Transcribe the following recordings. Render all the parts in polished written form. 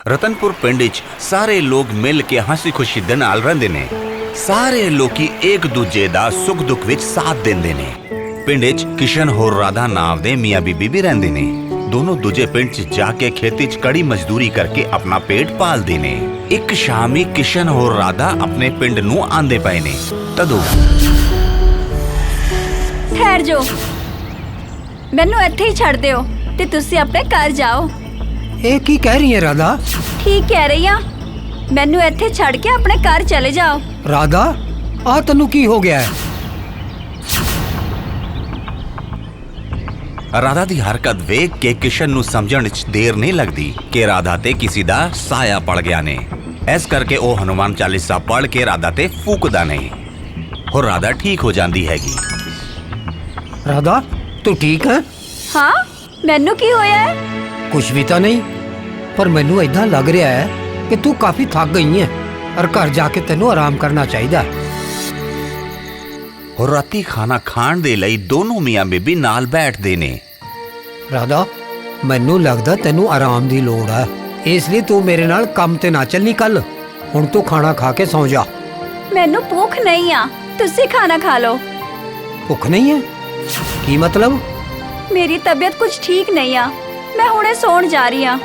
रतनपुर पिंड विच सारे लोग मिल के हसी खुशी दे नाल रहिंदे ने। सारे लोकी एक दूजे दा सुख दुख विच साथ देंदे ने। पिंड विच किशन होर राधा नाम दे मियां बीबी भी रहिंदे ने। दोनों दूजे पिंड च जाके खेती च कड़ी मजदूरी करके अपना पेट पालदे ने। एक शामी किशन होर राधा अपने पिंड नूं आंदे पए ने तदों ठहर जो, मैनू इत्थे ही छड़ दिओ ते तुसी अपने घर जाओ। ਇਹ ਕੀ ਕਹਿ ਰਹੀ ਹੈ ਰਾਧਾ? ठीक कह रही हां, मैनू इत्थे छड़ के अपने घर चले जाओ। ਰਾਧਾ ਆ ਤੈਨੂੰ ਕੀ ਹੋ ਗਿਆ ਹੈ? राधा दी हरकत वेख के किशन नूं समझण च देर नहीं लगदी कि राधा ते किसी दा साया पड़ गया ने। इस करके ओ हनुमान चालीसा पढ़ के राधा ते फूकदा नहीं और राधा ठीक हो जाती हैगी। ਰਾਧਾ ਤੂੰ ਠੀਕ ਹੈ? हाँ, मैनू की होया है? ਕੁਛ ਵੀ ਤਾਂ ਨਹੀਂ, ਪਰ ਮੈਨੂੰ ਇਦਾਂ ਲੱਗ ਰਿਹਾ ਹੈ ਕਿ ਤੂੰ ਕਾਫੀ ਥੱਕ ਗਈ ਹੈ ਔਰ ਘਰ ਜਾ ਕੇ ਤੈਨੂੰ ਆਰਾਮ ਕਰਨਾ ਚਾਹੀਦਾ ਹੈ। और राती खाना खाण दे लई दोनों मियां बीबी नाल बैठदे ने। ਰਾਧਾ ਮੈਨੂੰ ਲੱਗਦਾ ਤੈਨੂੰ ਆਰਾਮ ਦੀ ਲੋੜ ਹੈ, ਇਸ ਲਈ ਤੂੰ ਮੇਰੇ ਨਾਲ ਕੰਮ ਤੇ ਨਾ ਚੱਲਣੀ ਕੱਲ। ਹੁਣ ਤੂੰ ਖਾਣਾ ਖਾ ਕੇ ਸੌਂ ਜਾ। मैनू भूख नहीं आ, तुसी खाना खा लो। ਭੁੱਖ ਨਹੀਂ ਹੈ? ਕੀ मतलब? मेरी तबीयत कुछ ठीक नहीं आ, मैं हुणे सौण जा रही हां।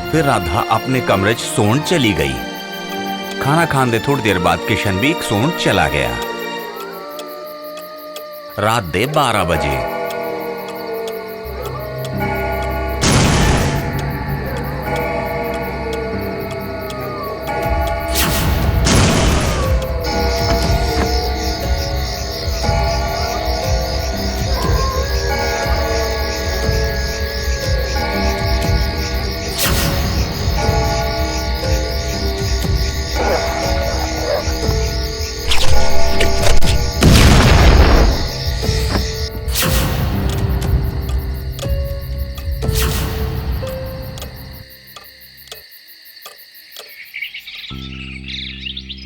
फिर राधा अपने कमरे च सोण चली गई। खाना खान दे थोड़ी देर बाद किशन भी सोण चला गया। रात दे 12 बजे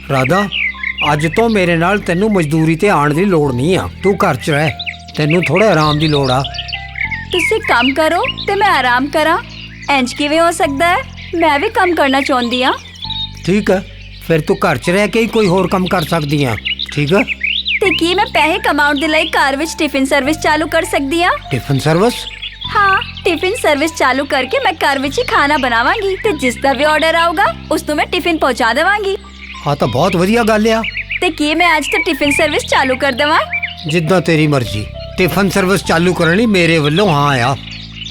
ਰਾਧਾ ਅੱਜ ਤੋਂ ਮੇਰੇ ਨਾਲ ਤੈਨੂੰ ਮਜ਼ਦੂਰੀ ਤੇ ਆਉਣ ਦੀ ਲੋੜ ਨਹੀਂ ਆ। ਤੂੰ ਘਰ 'ਚ ਰਹਿ, ਤੈਨੂੰ ਥੋੜਾ ਆਰਾਮ ਦੀ ਲੋੜ ਆ। तुसी काम करो ते मैं आराम करा, इंज किवें हो सकदा है? मैं भी काम करना चाहुंदी हां। ਠੀਕ ਹੈ, ਫਿਰ ਤੂੰ ਘਰ 'ਚ ਰਹਿ ਕੇ ਹੀ ਕੋਈ ਹੋਰ ਕੰਮ ਕਰ ਸਕਦੀ ਆ। ਠੀਕ ਹੈ? ते की मैं पैसे कमाउण दे लई घर विच टिफिन सर्विस चालू कर सकदी हां? Tiffin service? हाँ, टिफिन सर्विस चालू करके मैं घर विच ही खाना बनावांगी ते जिसदा भी ऑर्डर आऊगा उसनूं मैं टिफिन पहुंचा देवांगी। ਹਾਂ ਤਾਂ ਬਹੁਤ ਵਧੀਆ ਗੱਲ ਆ। ते की मैं आज तो टिफिन सर्विस चालू कर देवां? ਜਿੱਦਾਂ ਤੇਰੀ ਮਰਜ਼ੀ। ਟਿਫਨ ਸਰਵਿਸ ਚਾਲੂ ਕਰਨ ਲਈ ਮੇਰੇ ਵੱਲੋਂ ਹਾਂ ਆ।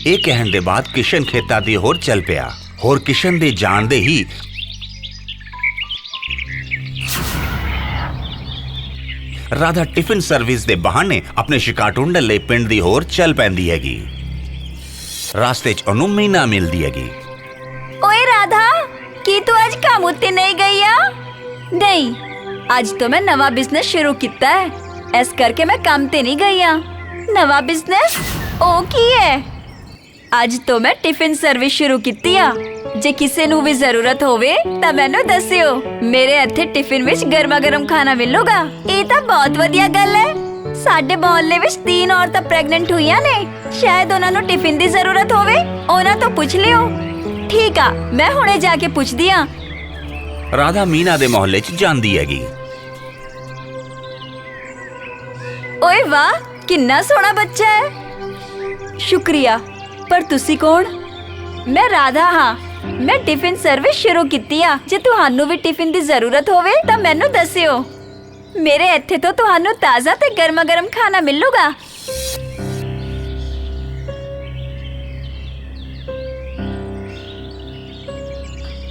ਇਹ ਕਹਿਣ ਦੇ ਬਾਅਦ ਕਿਸ਼ਨ ਖੇਤਾਂ ਦੀ ਹੋਰ ਚੱਲ ਪਿਆ। ਹੋਰ ਕਿਸ਼ਨ ਦੇ ਜਾਣ ਦੇ ਹੀ ਰਾਧਾ ਟਿਫਿਨ ਸਰਵਿਸ ਦੇ ਬਹਾਨੇ ਆਪਣੇ ਸ਼ਿਕਾਰ ਢੂੰਢਣ ਲਈ ਪਿੰਡ ਦੀ ਹੋਰ ਚੱਲ ਪੈਂਦੀ ਹੈਗੀ। ਰਾਸਤੇ 'ਚ ਉਹਨੂੰ ਮੀਨਾ ਮਿਲਦੀ ਹੈਗੀ। ओए राधा, की तू आज काम उत्ते नहीं गई आ? नहीं, आज तो मैं नवा बिजनेस शुरू किया है, इस करके मैं काम ते नहीं गई आ। नवा बिजनेस ओ की है? आज तो मैं टिफिन सर्विस शुरू की आ। जे किसी नू भी जरूरत होवे तां मैनू दस्सिओ, मेरे इत्थे टिफिन विच गर्मा गर्म खाना मिलूगा। ये तां बहुत वधिया गल है। साडे मोहल्ले विच 3 औरतां प्रेगनेंट हुईयां ने, शायद उन्हां नू टिफिन दी जरूरत होवे, उन्हां तो पुछ लिओ। ठीक आ, मैं हुणे जाके पुछदी आ। ਰਾਧਾ ਮੀਨਾ ਦੇ ਮੁਹੱਲੇ 'ਚ ਜਾਂਦੀ ਹੈਗੀ। ओए वाह, किन्ना सोहना बच्चा है। शुक्रिया, पर तुसी कौन? मैं राधा हाँ, मैं टिफिन सर्विस शुरू की आ। जे तुहानू भी टिफिन दी जरूरत होवे तां मैनू दस्सिओ, मेरे इत्थे तो तुहानू ताज़ा ते गर्मा गर्म खाना मिलूगा।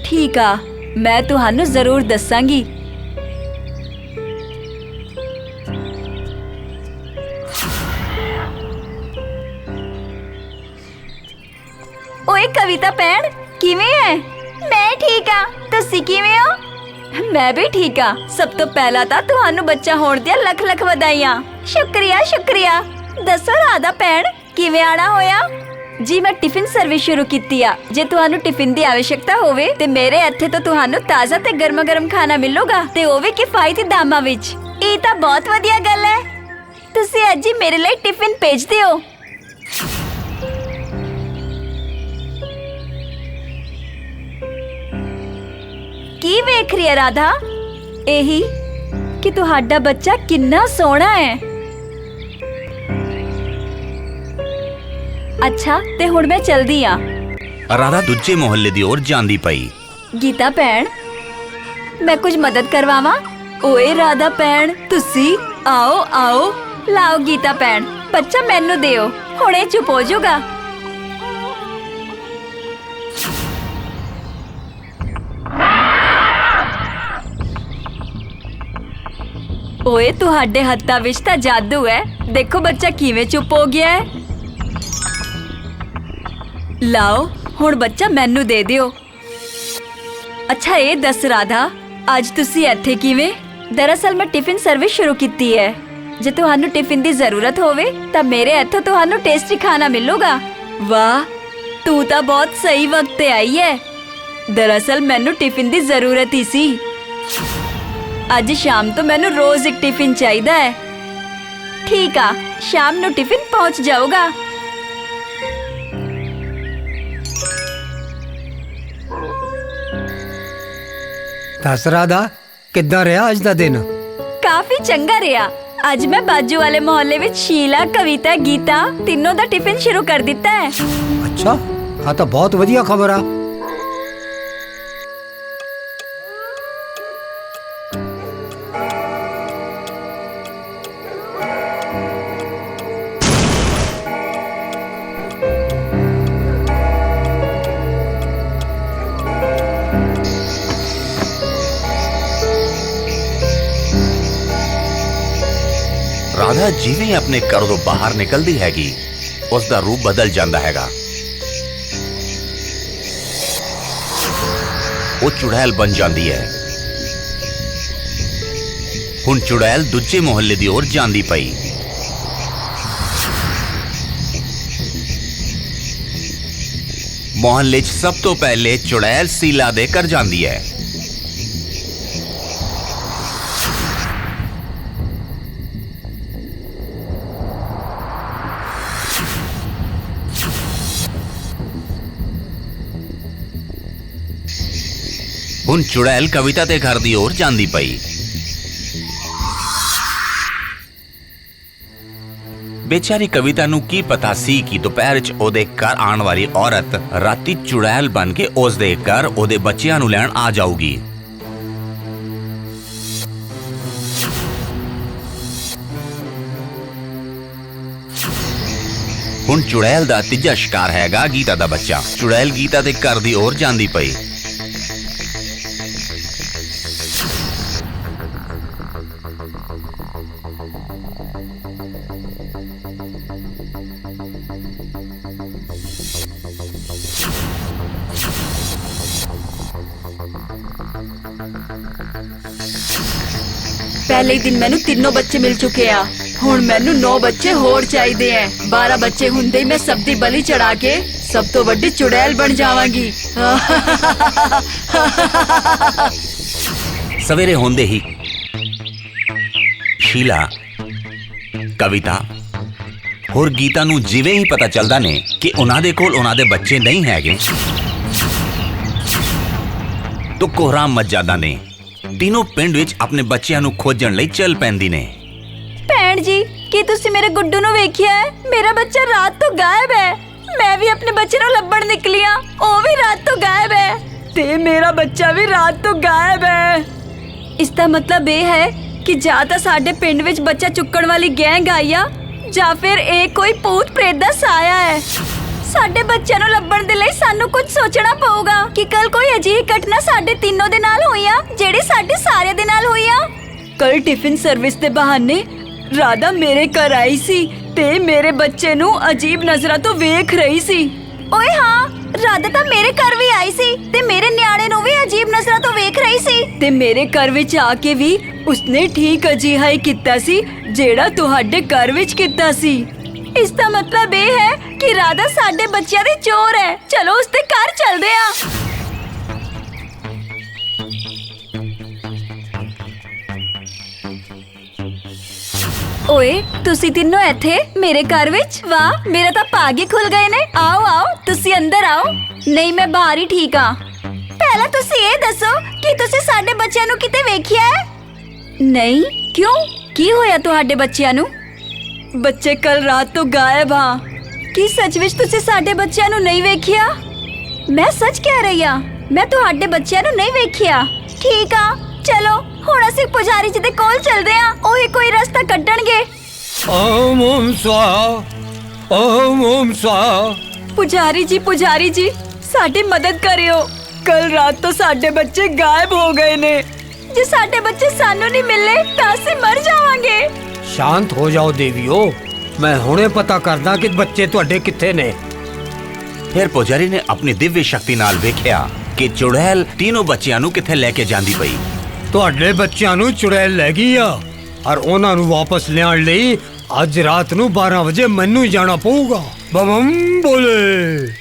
ठीक आ, मैं तुहानू जरूर दस्सांगी। ओए कविता भैन, किवें है? मैं ठीक आ, तुसी किवें हो? मैं भी ठीक आ। सब तो पहला तां तुहानू बच्चा होण दियां लख लख वधाइयां। शुक्रिया शुक्रिया। दसो राधा भैन, किवें आना होया? जी मैं टिफिन सर्विस शुरू की आ। जे तुहानू टिफिन दी आवश्यकता होवे ते मेरे इत्थे तो तुहानू ताज़ा ते गर्मा गर्म खाना मिलूगा, ते ओह वी किफायती दामां विच। ये तां बहुत वधिया गल है। तुसी अज ही मेरे लिए टिफिन भेज दिओ। ਵੇਖ ਰਹੀ ਹੈ ਰਾਧਾ? ਇਹੀ ਕਿ ਤੁਹਾਡਾ ਬੱਚਾ ਕਿੰਨਾ ਸੋਹਣਾ ਹੈ। ਅੱਛਾ, ਤੇ ਹੁਣ ਮੈਂ ਚਲਦੀ ਆ। ਰਾਧਾ ਦੂਜੇ ਮੁਹੱਲੇ ਦੀ ओर ਜਾਂਦੀ ਪਈ। ਗੀਤਾ ਭੈਣ, ਮੈਂ ਕੁਝ ਮਦਦ ਕਰਵਾਵਾਂ? ਓਏ ਰਾਧਾ ਭੈਣ, ਤੁਸੀਂ ਆਓ ਆਓ। ਲਾਓ ਗੀਤਾ ਭੈਣ, ਬੱਚਾ ਮੈਨੂੰ ਦਿਓ, ਹੁਣੇ ਚੁੱਪ ਹੋ ਜਾਊਗਾ। ਓਏ ਤੁਹਾਡੇ ਹੱਥਾਂ ਵਿੱਚ ਤਾਂ ਜਾਦੂ ਹੈ। ਦੇਖੋ ਬੱਚਾ ਕਿਵੇਂ ਚੁੱਪ ਹੋ ਗਿਆ ਹੈ। ਲਾਓ, ਹੁਣ ਬੱਚਾ ਮੈਨੂੰ ਦੇ ਦਿਓ। ਅੱਛਾ ਇਹ ਦੱਸ ਰਾਧਾ, ਅੱਜ ਤੁਸੀਂ ਇੱਥੇ ਕਿਵੇਂ? ਦਰਅਸਲ ਮੈਂ ਟਿਫਿਨ ਸਰਵਿਸ ਸ਼ੁਰੂ ਕੀਤੀ ਹੈ। ਜੇ ਤੁਹਾਨੂੰ ਟਿਫਿਨ ਦੀ ਜ਼ਰੂਰਤ ਹੋਵੇ ਤਾਂ ਮੇਰੇ ਇੱਥੋਂ ਤੁਹਾਨੂੰ ਟੇਸਟੀ ਖਾਣਾ ਮਿਲੂਗਾ। ਵਾਹ, ਤੂੰ ਤਾਂ ਬਹੁਤ ਸਹੀ ਵਕਤ ਤੇ ਆਈ ਹੈ। ਦਰਅਸਲ ਮੈਨੂੰ ਟਿਫਿਨ ਦੀ ਜ਼ਰੂਰਤ ਹੀ ਸੀ। ਅੱਜ ਸ਼ਾਮ ਤੋਂ ਮੈਨੂੰ ਰੋਜ਼ ਇੱਕ ਟਿਫਿਨ ਚਾਹੀਦਾ ਹੈ। ਠੀਕ ਆ, ਸ਼ਾਮ ਨੂੰ ਟਿਫਿਨ ਪਹੁੰਚ ਜਾਊਗਾ। ਦੱਸ ਰਾਧਾ, ਕਿੱਦਾਂ ਰਿਹਾ ਅੱਜ ਦਾ ਦਿਨ? ਕਾਫੀ ਚੰਗਾ ਰਿਹਾ। ਅੱਜ ਮੈਂ ਬਾਜੂ ਵਾਲੇ ਮੁਹੱਲੇ ਵਿੱਚ ਸ਼ੀਲਾ, ਕਵਿਤਾ, ਗੀਤਾ ਤਿੰਨੋਂ ਦਾ ਟਿਫਿਨ ਸ਼ੁਰੂ ਕਰ ਦਿੱਤਾ ਹੈ। ਅੱਛਾ, ਆ ਤਾਂ ਬਹੁਤ ਵਧੀਆ ਖਬਰ ਆ। ਰਾਧਾ ਜਿਵੇਂ ਆਪਣੇ ਘਰ ਤੋਂ ਬਾਹਰ ਨਿਕਲਦੀ ਹੈਗੀ, ਉਸ ਦਾ ਰੂਪ ਬਦਲ ਜਾਂਦਾ ਹੈਗਾ। ਉਹ ਚੁੜੈਲ ਬਣ ਜਾਂਦੀ ਹੈ। ਹੁਣ ਚੁੜੈਲ ਦੂਜੇ ਮੁਹੱਲੇ ਦੀ ओर ਜਾਂਦੀ ਪਈ। ਮੁਹੱਲੇ 'ਚ ਸਭ ਤੋਂ ਪਹਿਲੇ ਚੁੜੈਲ ਸੀਲਾ ਦੇ ਘਰ ਜਾਂਦੀ ਹੈ। ਹੁਣ ਚੁੜੈਲ ਕਵਿਤਾ ਦੇ ਘਰ ਦੀ ओर ਜਾਂਦੀ ਪਈ। बेचारी कविता ਨੂੰ ਕੀ ਪਤਾ ਸੀ ਕਿ ਦੁਪਹਿਰ 'ਚ ਉਹਦੇ ਘਰ ਆਉਣ ਵਾਲੀ ਔਰਤ ਰਾਤੀ ਚੁੜੈਲ ਬਣ ਕੇ ਉਸ ਦੇ ਘਰ ਉਹਦੇ ਬੱਚਿਆਂ ਨੂੰ ਲੈਣ ਆ ਜਾਊਗੀ। ਹੁਣ ਚੁੜੈਲ ਦਾ ਤੀਜਾ ਸ਼ਿਕਾਰ ਹੈਗਾ ਗੀਤਾ ਦਾ ਬੱਚਾ। ਚੁੜੈਲ ਗੀਤਾ ਦੇ ਘਰ ਦੀ ओर ਜਾਂਦੀ ਪਈ। ਪਹਿਲੇ ਦਿਨ ਮੈਨੂੰ ਤਿੰਨੋਂ ਬੱਚੇ ਮਿਲ ਚੁੱਕੇ ਆ। ਹੁਣ ਮੈਨੂੰ 9 ਬੱਚੇ ਹੋਰ ਚਾਹੀਦੇ ਐ। 12 ਬੱਚੇ ਹੁੰਦੇ ਹੀ ਮੈਂ ਸਭ ਦੀ ਬਲੀ ਚੜਾ ਕੇ ਸਭ ਤੋਂ ਵੱਡੀ ਚੁੜੈਲ ਬਣ ਜਾਵਾਂਗੀ। ਸਵੇਰੇ ਹੁੰਦੇ ਹੀ ਸ਼ੀਲਾ, ਕਵਿਤਾ ਹੋਰ ਗੀਤਾ ਨੂੰ ਜਿਵੇਂ ਹੀ ਪਤਾ ਚੱਲਦਾ ਨੇ ਕਿ ਉਹਨਾਂ ਦੇ ਕੋਲ ਉਹਨਾਂ ਦੇ ਬੱਚੇ ਨਹੀਂ ਹੈਗੇ, तो कोहराम मच जाता ने। तीनों पिंड विच अपने बच्चियां नू खोजण लई चल पैंदी ने। ਭੈਣ ਜੀ, ਕੀ ਤੁਸੀਂ ਮੇਰੇ ਗੁੱਡੂ ਨੂੰ ਵੇਖਿਆ ਹੈ? ਮੇਰਾ ਬੱਚਾ ਰਾਤ ਤੋਂ ਗਾਇਬ ਹੈ। ਮੈਂ ਵੀ ਆਪਣੇ ਬੱਚੇ ਨੂੰ ਲੱਭਣ ਨਿਕਲੀ ਆ, ਉਹ ਵੀ ਰਾਤ ਤੋਂ ਗਾਇਬ ਹੈ ਤੇ ਮੇਰਾ ਬੱਚਾ ਵੀ ਰਾਤ ਤੋਂ ਗਾਇਬ ਹੈ। ਇਸ ਦਾ ਮਤਲਬ ਇਹ ਹੈ ਕਿ ਜਾਂ ਤਾਂ ਸਾਡੇ ਪਿੰਡ ਵਿੱਚ ਬੱਚਾ ਚੁੱਕਣ ਵਾਲੀ ਗੈਂਗ ਆਈ ਆ ਜਾਂ ਫਿਰ ਇਹ ਕੋਈ ਭੂਤ ਪ੍ਰੇਤ ਦਾ ਸਾਇਆ ਹੈ। ਸਾਡੇ ਬੱਚਿਆਂ ਨੂੰ ਲੱਭਣ ਦੇ ਲਈ ਸਾਨੂੰ ਕੁਝ ਸੋਚਣਾ ਪਊਗਾ ਕਿ ਕੱਲ ਕੋਈ ਅਜਿਹੀ ਘਟਨਾ ਸਾਡੇ ਤਿੰਨੋਂ ਦੇ ਨਾਲ ਹੋਈ ਆ ਜਿਹੜੀ ਸਾਡੇ ਸਾਰਿਆਂ ਦੇ ਨਾਲ ਹੋਈ ਆ। ਕੱਲ ਟਿਫਿਨ ਸਰਵਿਸ ਦੇ ਬਹਾਨੇ ਰਾਧਾ ਮੇਰੇ ਘਰ ਆਈ ਸੀ ਤੇ ਮੇਰੇ ਬੱਚੇ ਨੂੰ ਅਜੀਬ ਨਜ਼ਰਾਂ ਤੋਂ ਵੇਖ ਰਹੀ ਸੀ। ਓਏ ਹਾਂ, ਰਾਧਾ ਤਾਂ ਮੇਰੇ ਘਰ ਵੀ ਆਈ ਸੀ ਤੇ ਮੇਰੇ ਨਿਆਣੇ ਨੂੰ ਵੀ ਅਜੀਬ ਨਜ਼ਰਾਂ ਤੋਂ ਵੇਖ ਰਹੀ ਸੀ ਤੇ ਮੇਰੇ ਘਰ ਵਿੱਚ ਆ ਕੇ ਵੀ ਉਸਨੇ ਠੀਕ ਅਜਿਹਾ ਹੀ ਕੀਤਾ ਸੀ ਜਿਹੜਾ ਤੁਹਾਡੇ ਘਰ ਵਿੱਚ ਕੀਤਾ ਸੀ। ਇਸ ਦਾ ਮਤਲਬ ਇਹ ਹੈ ਕਿ ਰਾਧਾ ਸਾਡੇ ਬੱਚਿਆਂ ਦੀ ਚੋਰ ਹੈ। ਚਲੋ ਉਸਦੇ ਘਰ ਚੱਲਦੇ ਆ। ਓਏ ਤੁਸੀਂ ਤਿੰਨੋਂ ਇੱਥੇ ਮੇਰੇ ਘਰ ਵਿੱਚ? ਵਾਹ, ਮੇਰਾ ਤਾਂ ਭਾਗ ਹੀ ਖੁੱਲ ਗਏ ਨੇ। ਆਓ ਆਓ, ਤੁਸੀਂ ਅੰਦਰ ਆਓ। ਨਹੀਂ, ਮੈਂ ਬਾਹਰ ਹੀ ਠੀਕ ਆ। ਪਹਿਲਾਂ ਤੁਸੀਂ ਇਹ ਦੱਸੋ ਕਿ ਤੁਸੀਂ ਸਾਡੇ ਬੱਚਿਆਂ ਨੂੰ ਕਿਤੇ ਵੇਖਿਆ ਹੈ? ਨਹੀਂ, ਕਿਉਂ? ਕੀ ਹੋਇਆ ਤੁਹਾਡੇ ਬੱਚਿਆਂ ਨੂੰ? ਬੱਚੇ ਕੱਲ ਰਾਤ ਤੋਂ ਗਾਇਬ ਆ। ਕੀ ਸੱਚ ਵਿੱਚ ਤੁਸੀਂ ਸਾਡੇ ਬੱਚਿਆਂ ਨੂੰ ਨਹੀਂ ਵੇਖਿਆ? ਮੈਂ ਸੱਚ ਕਹਿ ਰਹੀ ਆ, ਮੈਂ ਤੁਹਾਡੇ ਬੱਚਿਆਂ ਨੂੰ ਨਹੀਂ ਵੇਖਿਆ। ਠੀਕ ਆ, ਚਲੋ ਹੁਣ ਅਸੀਂ ਪੁਜਾਰੀ ਜੀ ਦੇ ਕੋਲ ਚੱਲਦੇ ਆ, ਉਹੀ ਕੋਈ ਰਸਤਾ ਕੱਢਣਗੇ। ਓਮ ਸਵਾਹਾ, ਓਮ ਸਵਾਹਾ। ਪੁਜਾਰੀ ਜੀ ਸਾਡੀ ਮਦਦ ਕਰਿਓ। ਕੱਲ ਰਾਤ ਤੋਂ ਸਾਡੇ ਬੱਚੇ ਗਾਇਬ ਹੋ ਗਏ ਨੇ। ਜੇ ਸਾਡੇ ਬੱਚੇ ਸਾਨੂੰ ਨਹੀਂ ਮਿਲੇ ਤਾਂ ਅਸੀਂ ਮਰ ਜਾਵਾਂਗੇ। ਸ਼ਾਂਤ ਹੋ ਜਾਓ ਦੇਵੀਓ, ਮੈਂ ਹੁਣੇ ਪਤਾ ਕਰਦਾ ਕਿ ਬੱਚੇ ਤੁਹਾਡੇ ਕਿੱਥੇ ਨੇ। ਫਿਰ ਪੁਜਾਰੀ ਨੇ ਆਪਣੀ ਦਿव्य ਸ਼ਕਤੀ ਨਾਲ ਵੇਖਿਆ ਕਿ ਚੁੜੈਲ तीनों ਬੱਚਿਆਂ ਨੂੰ ਕਿੱਥੇ ਲੈ ਕੇ ਜਾਂਦੀ ਪਈ। ਤੁਹਾਡੇ ਬੱਚਿਆਂ ਨੂੰ ਚੁੜੈਲ ਲੈ ਗਈ ਆ, ਔਰ ਉਹਨਾਂ ਨੂੰ ਵਾਪਸ ਲਿਆਉਣ ਲਈ ਅੱਜ ਰਾਤ ਨੂੰ 12 ਵਜੇ ਮੈਨੂੰ ਜਾਣਾ ਪਊਗਾ। ਬਮ ਬੋਲੇ।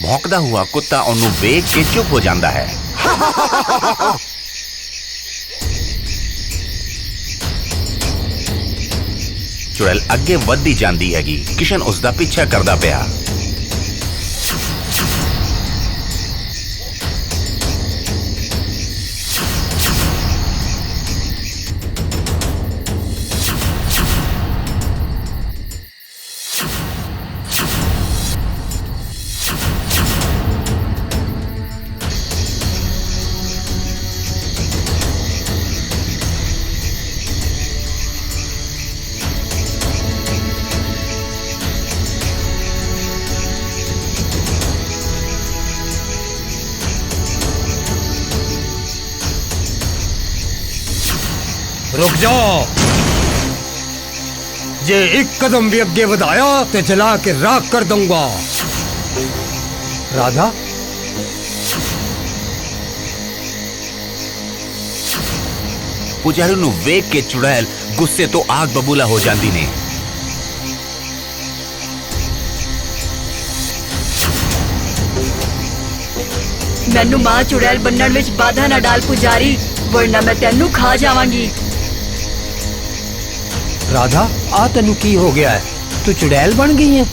ਭੌਂਕਦਾ हुआ ਕੁੱਤਾ ਉਹਨੂੰ ਵੇਖ ਕੇ ਚੁੱਪ ਹੋ ਜਾਂਦਾ ਹੈ। ਚੁੜੈਲ ਅੱਗੇ ਵੱਧਦੀ ਜਾਂਦੀ ਹੈਗੀ। ਕਿਸ਼ਨ ਉਸ ਦਾ ਪਿੱਛਾ ਕਰਦਾ ਪਿਆ। रुक जाओ, जे एक कदम भी आगे बढ़ाया तो जला के राख कर दूंगा। राधा, ਪੁਜਾਰੀ ਨੂੰ ਵੇਖ ਕੇ ਚੁੜੈਲ ਗੁੱਸੇ ਤੋਂ ਆਗ ਬਬੂਲਾ ਹੋ ਜਾਂਦੀ ਨੇ। ਮੈਨੂੰ ਮਾਂ ਚੁੜੈਲ ਬੰਨਣ ਵਿੱਚ ਬਾਧਾ ਨਾ ਡਾਲ ਪੁਜਾਰੀ, ਵਰਨਾ ਮੈਂ ਤੈਨੂੰ ਖਾ ਜਾਵਾਂਗੀ। राधा, आ तेनू की हो गया है? तू चुड़ैल बन गई है?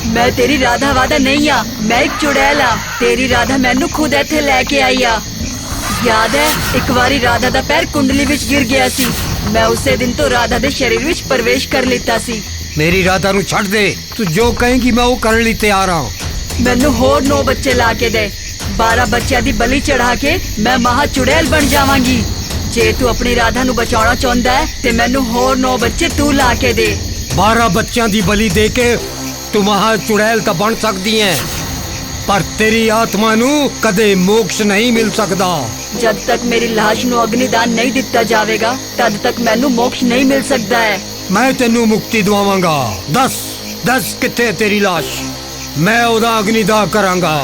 मैं तेरी राधा वादा नहीं आ, मैं एक चुड़ैल आ। तेरी राधा मैनू खुद इत्थे लेके आई आ। याद है एक बारी राधा दा पैर कुंडली विच गिर गया सी। मैं उसे दिन तो राधा दे शरीर विच प्रवेश कर लिता सी। मेरी राधा नू छड़ दे, तू जो कहेगी मैं वो करने लिए तैयार हां। मैनू होर 9 बच्चे ला के दे। 12 बच्चों दी बलि चढ़ा के मैं महा चुड़ैल बन जावांगी। जे तू अपनी राधा नू बचाना चाहता है ते मैनू होर 9 बच्चे तू ला के दे। 12 बच्चों की बलि दे के तू महा चुड़ैल तो बन सकती है, पर तेरी आत्मा नू कदे मोक्ष नहीं मिल सकता। जब तक मेरी लाश नू अग्निदान नहीं दिता जाएगा तद तक मैनू मोक्ष नहीं मिल सकता है। मैं तेनू मुक्ति दवावांगा। दस दस किथे तेरी लाश, मैं ओदा अग्निदाह करांगा।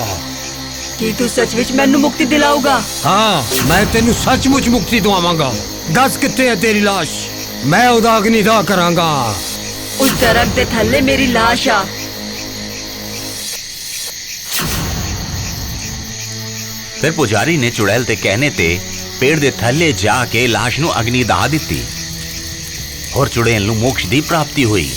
की तू सच विच मैनू मुक्ति दिलाऊगा? हाँ, मैं तेनू सचमुच मुक्ति दवावांगा। दस किथे है तेरी लाश, मैं ओदा अग्निदाह करांगा। उस दरख्त दे थल्ले मेरी लाश आ। ਫਿਰ ਪੁਜਾਰੀ ਨੇ ਚੁੜੈਲ ਦੇ ਕਹਿਣੇ ਤੇ ਪੇੜ ਦੇ ਥੱਲੇ ਜਾ ਕੇ ਲਾਸ਼ ਨੂੰ ਅਗਨੀ ਦਾਹ ਦਿੱਤੀ। ਹੋਰ ਚੁੜੈਲ ਨੂੰ ਮੋਕਸ਼ ਦੀ ਪ੍ਰਾਪਤੀ ਹੋਈ।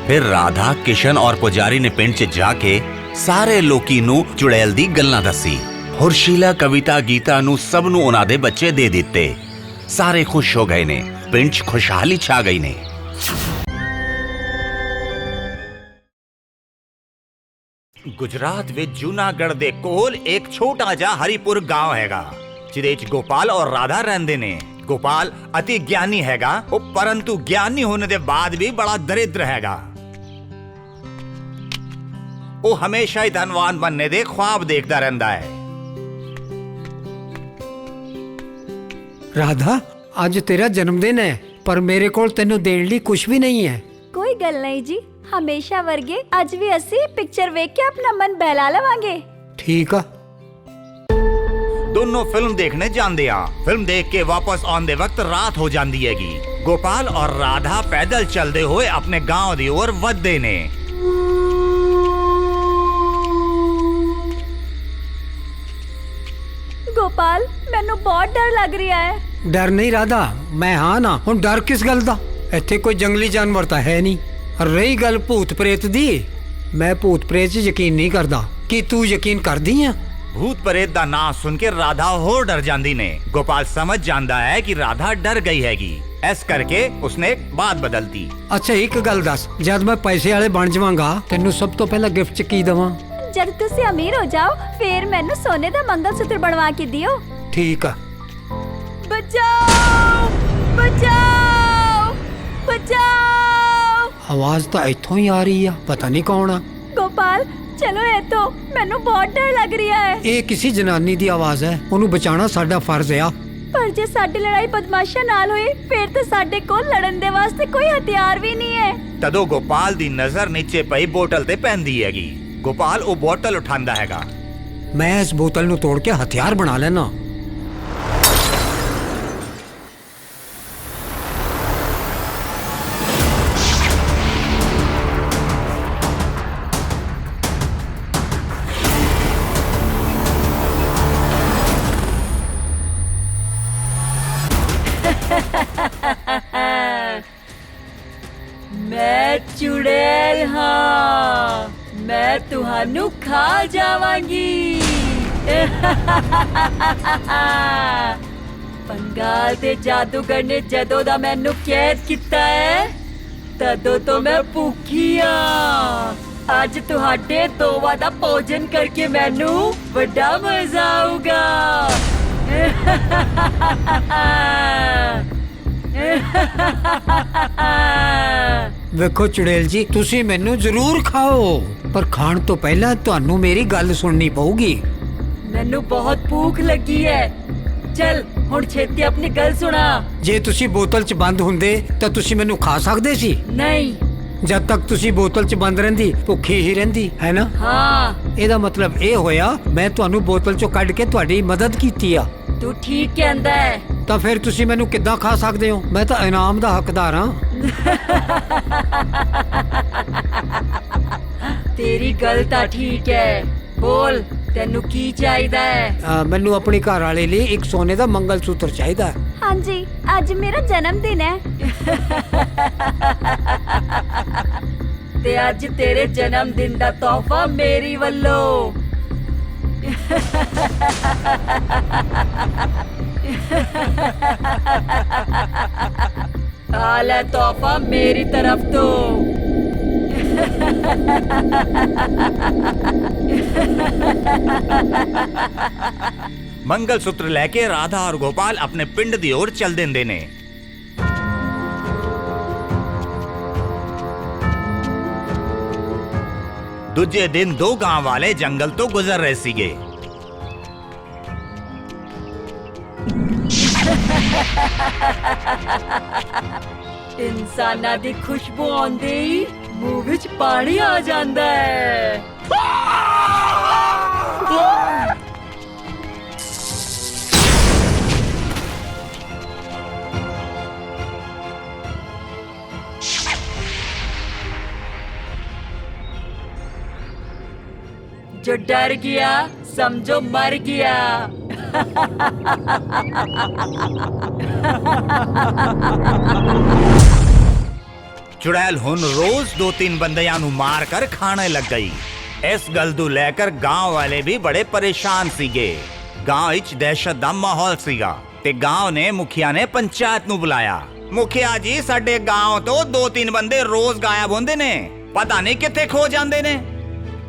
ਫਿਰ ਰਾਧਾ, ਕਿਸ਼ਨ ਔਰ ਪੁਜਾਰੀ ਨੇ ਪਿੰਡ 'ਚ ਜਾ ਕੇ ਸਾਰੇ ਲੋਕੀ ਨੂੰ ਚੁੜੈਲ ਦੀ ਗੱਲਾਂ ਦੱਸੀ। ਹੋਰ ਸ਼ੀਲਾ, ਕਵਿਤਾ, ਗੀਤਾ ਨੂੰ ਸਭ ਨੂੰ ਉਹਨਾਂ ਦੇ ਬੱਚੇ ਦੇ ਦਿੱਤੇ। ਸਾਰੇ ਖੁਸ਼ ਹੋ ਗਏ ਨੇ। ਪਿੰਡ 'ਚ ਖੁਸ਼ਹਾਲੀ ਛਾ ਗਈ ਨੇ। ਗੁਜਰਾਤ ਵਿੱਚ ਜੂਨਾਗੜ੍ਹ ਦੇ ਕੋਲ ਇੱਕ ਛੋਟਾ ਜਿਹਾ ਹਰੀਪੁਰ ਗਾਂਵ ਹੈਗਾ, ਜਿਹਦੇ 'ਚ ਗੋਪਾਲ ਔਰ ਰਾਧਾ ਰਹਿੰਦੇ ਨੇ। ਗੋਪਾਲ ਅਤੀ ਗਿਆਨੀ ਹੈਗਾ, ਉਹ ਪਰੰਤੂ ਗਿਆਨੀ ਹੋਣ ਦੇ ਬਾਅਦ ਵੀ ਬੜਾ ਦਰਿਦਰ ਹੈਗਾ। ਉਹ ਹਮੇਸ਼ਾ ਹੀ ਧਨਵਾਨ ਬਣਨੇ ਦੇ ख्वाब ਦੇਖਦਾ ਰਹਿੰਦਾ ਹੈ। राधा आज तेरा जन्मदिन है पर मेरे कोल तेनू देण ਲਈ कुछ भी नहीं है। ਕੋਈ ਗੱਲ ਨਹੀਂ ਜੀ, ਹਮੇਸ਼ਾ ਵਰਗੇ ਅੱਜ ਵੀ ਅਸੀਂ ਪਿਕਚਰ ਵੇਖ ਕੇ ਆਪਣਾ ਮਨ ਬਹਿਲਾ ਲਵਾਂਗੇ। ठीक है। दोनों फिल्म देखने जाते हैं। फिल्म देख के वापस आने वक्त रात हो जाती हैगी। गोपाल और राधा पैदल चलते हुए अपने गांव दी ओर वधदे ने। ਗੋਪਾਲ ਮੈਨੂੰ ਬਹੁਤ ਡਰ ਲੱਗ ਰਿਹਾ ਹੈ। डर नहीं राधा, मैं हाँ ना हुण डर किस गल दा? ਇੱਥੇ ਕੋਈ ਜੰਗਲੀ ਜਾਨਵਰ ਤਾਂ ਹੈ ਨਹੀਂ। ਔਰ ਰਹੀ ਗੱਲ ਭੂਤ ਪ੍ਰੇਤ ਦੀ, ਮੈਂ ਭੂਤ ਪ੍ਰੇਤ 'ਚ ਯਕੀਨ ਨਹੀਂ ਕਰਦਾ। ਕੀ ਤੂੰ ਯਕੀਨ ਕਰਦੀ ਆ? भूत प्रेत दा नाम सुन के राधा होर डर जाती ने। गोपाल समझ जाता है कि राधा डर गई हैगी। ऐस करके उसने एक बात बदलती। ਅੱਛਾ ਇੱਕ ਗੱਲ ਦੱਸ, ਜਦ ਮੈਂ ਪੈਸੇ ਵਾਲੇ ਬਣ ਜਾਵਾਂਗਾ ਤੈਨੂੰ ਸਭ ਤੋਂ ਪਹਿਲਾਂ ਗਿਫਟ 'ਚ ਕੀ ਦੇਵਾਂ? ਜਦ ਤੁਸੀਂ ਅਮੀਰ ਹੋ ਜਾਓ ਫਿਰ ਮੈਨੂੰ ਸੋਨੇ ਦਾ ਮੰਗਲ ਸੂਤਰ ਬਣਵਾ ਕੇ ਦਿਓ। ਠੀਕ ਆ। ਬਚਾਓ ਬਚਾਓ ਬਚਾਓ। ਆਵਾਜ਼ ਤਾਂ ਇੱਥੋਂ ਹੀ ਆ ਰਹੀ ਆ, ਪਤਾ ਨਹੀਂ ਕੌਣ ਆ। ਗੋਪਾਲ ਚਲੋ ਇੱਥੋਂ, ਮੈਨੂੰ ਬਹੁਤ ਡਰ ਲੱਗ ਰਿਹਾ ਹੈ। ਇਹ ਕਿਸੇ ਜਨਾਨੀ ਦੀ ਆਵਾਜ਼ ਹੈ, ਉਹਨੂੰ ਬਚਾਉਣਾ ਸਾਡਾ ਫਰਜ਼ ਆ। ਪਰ ਜੇ ਸਾਡੀ ਲੜਾਈ ਬਦਮਾਸ਼ਾਂ ਨਾਲ ਹੋਏ ਫਿਰ ਤਾਂ ਸਾਡੇ ਕੋਲ ਲੜਨ ਦੇ ਵਾਸਤੇ ਕੋਈ ਹਥਿਆਰ ਵੀ ਨਹੀਂ ਹੈ। तदो गोपाल दी नजर नीचे पई बोतल ते पैंदी हैगी। गोपाल वो बोतल उठांदा हैगा। ਮੈਂ ਇਸ ਬੋਤਲ ਨੂੰ ਤੋੜ ਕੇ ਹਥਿਆਰ ਬਣਾ ਲੈਣਾ। ਮੈਂ ਚੁੜੈਲ ਹਾਂ, ਮੈਂ ਤੁਹਾਨੂੰ ਖਾ ਜਾਵਾਂਗੀ। ਬੰਗਾਲ ਦੇ ਜਾਦੂਗਰ ਨੇ ਜਦੋਂ ਦਾ ਮੈਨੂੰ ਕੈਦ ਕੀਤਾ ਹੈ ਤਦੋਂ ਤੋਂ ਮੈਂ ਭੁੱਖੀ ਆ। ਅੱਜ ਤੁਹਾਡੇ ਦੋਵਾਂ ਦਾ ਭੋਜਨ ਕਰਕੇ ਮੈਨੂੰ ਵੱਡਾ ਮਜ਼ਾ ਆਊਗਾ। ਵੇਖੋ ਚੁੜੇਲ ਜੀ, ਤੁਸੀਂ ਮੈਨੂੰ ਜ਼ਰੂਰ ਖਾਓ, ਪਰ ਖਾਣ ਤੋਂ ਪਹਿਲਾਂ ਤੁਹਾਨੂੰ ਮੇਰੀ ਗੱਲ ਸੁਣਨੀ ਪਊਗੀ। ਮੈਨੂੰ ਬਹੁਤ ਭੁੱਖ ਲੱਗੀ ਹੈ। ਚੱਲ ਹੁਣ ਛੇਤੀ ਆਪਣੀ ਗੱਲ ਸੁਣਾ। ਜੇ ਤੁਸੀਂ ਬੋਤਲ 'ਚ ਬੰਦ ਹੁੰਦੇ ਤਾਂ ਤੁਸੀਂ ਮੈਨੂੰ ਖਾ ਸਕਦੇ ਸੀ। ਨਹੀਂ। ਜਦ ਤੱਕ ਤੁਸੀਂ ਬੋਤਲ 'ਚ ਬੰਦ ਰਹਿੰਦੀ ਭੁੱਖੀ ਹੀ ਰਹਿੰਦੀ ਹੈ ਨਾ। ਹਾਂ। ਇਹਦਾ ਮਤਲਬ ਇਹ ਹੋਇਆ ਮੈਂ ਤੁਹਾਨੂੰ ਬੋਤਲ 'ਚੋਂ ਕੱਢ ਕੇ ਤੁਹਾਡੀ ਮਦਦ ਕੀਤੀ ਆ। ਤੂੰ ਠੀਕ ਕਹਿੰਦਾ ਹੈ। ਤਾਂ ਫਿਰ ਤੁਸੀਂ ਮੈਨੂੰ ਕਿੱਦਾਂ ਖਾ ਸਕਦੇ ਹੋ? ਮੈਂ ਤਾਂ ਇਨਾਮ ਦਾ ਹੱਕਦਾਰ ਹਾਂ। ਤੇਰੀ ਗੱਲ ਤਾਂ ਠੀਕ ਹੈ। ਬੋਲ ਤੈਨੂੰ ਕੀ ਚਾਹੀਦਾ ਹੈ? ਮੈਨੂੰ ਆਪਣੀ ਘਰ ਵਾਲੇ ਲਈ ਇੱਕ ਸੋਨੇ ਦਾ ਮੰਗਲ ਸੂਤਰ ਚਾਹੀਦਾ ਹੈ। ਹਾਂਜੀ, ਅੱਜ ਮੇਰਾ ਜਨਮ ਦਿਨ ਹੈ ਤੇ ਅੱਜ ਤੇਰੇ ਜਨਮ ਦਿਨ ਦਾ ਤੋਹਫਾ ਮੇਰੀ ਵੱਲੋਂ। ਆ ਲੈ ਤੋਹਫਾ ਮੇਰੀ ਤਰਫ ਤੋਂ। मंगल सूत्र लेके राधा और गोपाल अपने पिंड दी ओर चल देंदे ने। दूजे दिन दो गांव वाले जंगल तो गुजर रहे सीगे। ਇਨਸਾਨਾਂ ਦੀ ਖੁਸ਼ਬੂ ਆਉਂਦੇ ਹੀ ਮੂੰਹ ਵਿੱਚ ਪਾਣੀ ਆ ਜਾਂਦਾ ਹੈ। जो डर गया समझो मर गया। चुड़ैल हुन रोज 2-3 बंदियां नु मार कर खाने लग गई। इस गल नू लेकर गांव वाले भी बड़े परेशान सीगे। गांव विच दहशत दा माहौल सीगा ते गांव ने मुखिया ने पंचायत नु बुलाया। मुखिया जी, साडे गांव तो 2-3 बंदे रोज गायब होंदे ने, पता नहीं किथे खो जांदे ने।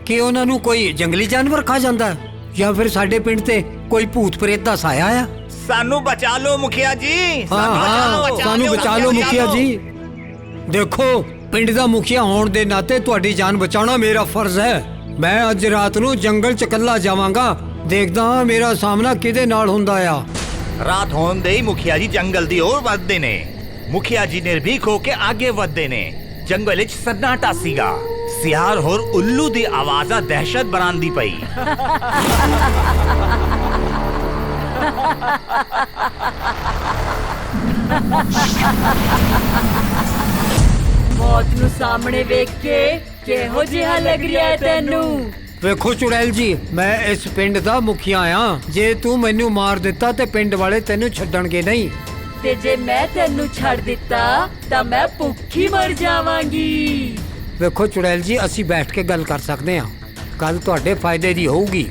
ਕਿ ਉਹਨਾਂ ਨੂੰ ਕੋਈ ਜੰਗਲੀ ਜਾਨਵਰ ਖਾ ਜਾਂਦਾ ਹੈ ਜਾਂ ਫਿਰ ਸਾਡੇ ਪਿੰਡ ਤੇ ਕੋਈ ਭੂਤ ਪ੍ਰੇਤ ਦਾ ਸਾਇਆ ਆ। सानू बचा लो मुखिया जी। ਸਾਨੂੰ ਬਚਾ ਲਓ ਮੁਖੀਆ ਜੀ। ਦੇਖੋ, ਪਿੰਡ ਦਾ ਮੁਖੀਆ ਹੋਣ ਦੇ ਨਾਤੇ ਤੁਹਾਡੀ ਜਾਨ ਬਚਾਉਣਾ ਮੇਰਾ ਫਰਜ਼ ਹੈ। मैं अज रात नू जंगल च कल्ला जावांगा, देखदा हां मेरा सामना किदे नाल हुंदा आ। रात होण दे ही मुखिया जी जंगल दी ओर वधदे ने। मुखिया जी निर्भीक होके आगे वधदे ने। जंगल विच सन्नाटा सीगा। सियार होर उल्लू दी आवाज़ा दहशत बनांदी पई। मौत नू सामने वेख के किहो जिहा लग रिहा है तैनू? ਵੇਖੋ ਚੁੜੈਲ ਜੀ, मैं इस पिंड दा मुखिया आ। जे तू मैनू मार दिता ते पिंड वाले तेनू छड्डणगे नहीं। ਤੇ ਜੇ ਮੈਂ ਤੈਨੂੰ ਛੱਡ ਦਿੱਤਾ ਤਾਂ ਮੈਂ ਭੁੱਖੀ ਮਰ ਜਾਵਾਂਗੀ। ਵੇਖੋ ਚੁੜੈਲ ਜੀ, ਅਸੀਂ ਬੈਠ ਕੇ ਗੱਲ ਕਰ ਸਕਦੇ ਹਾਂ। ਗੱਲ ਤੁਹਾਡੇ ਫਾਇਦੇ ਦੀ ਹੋਊਗੀ।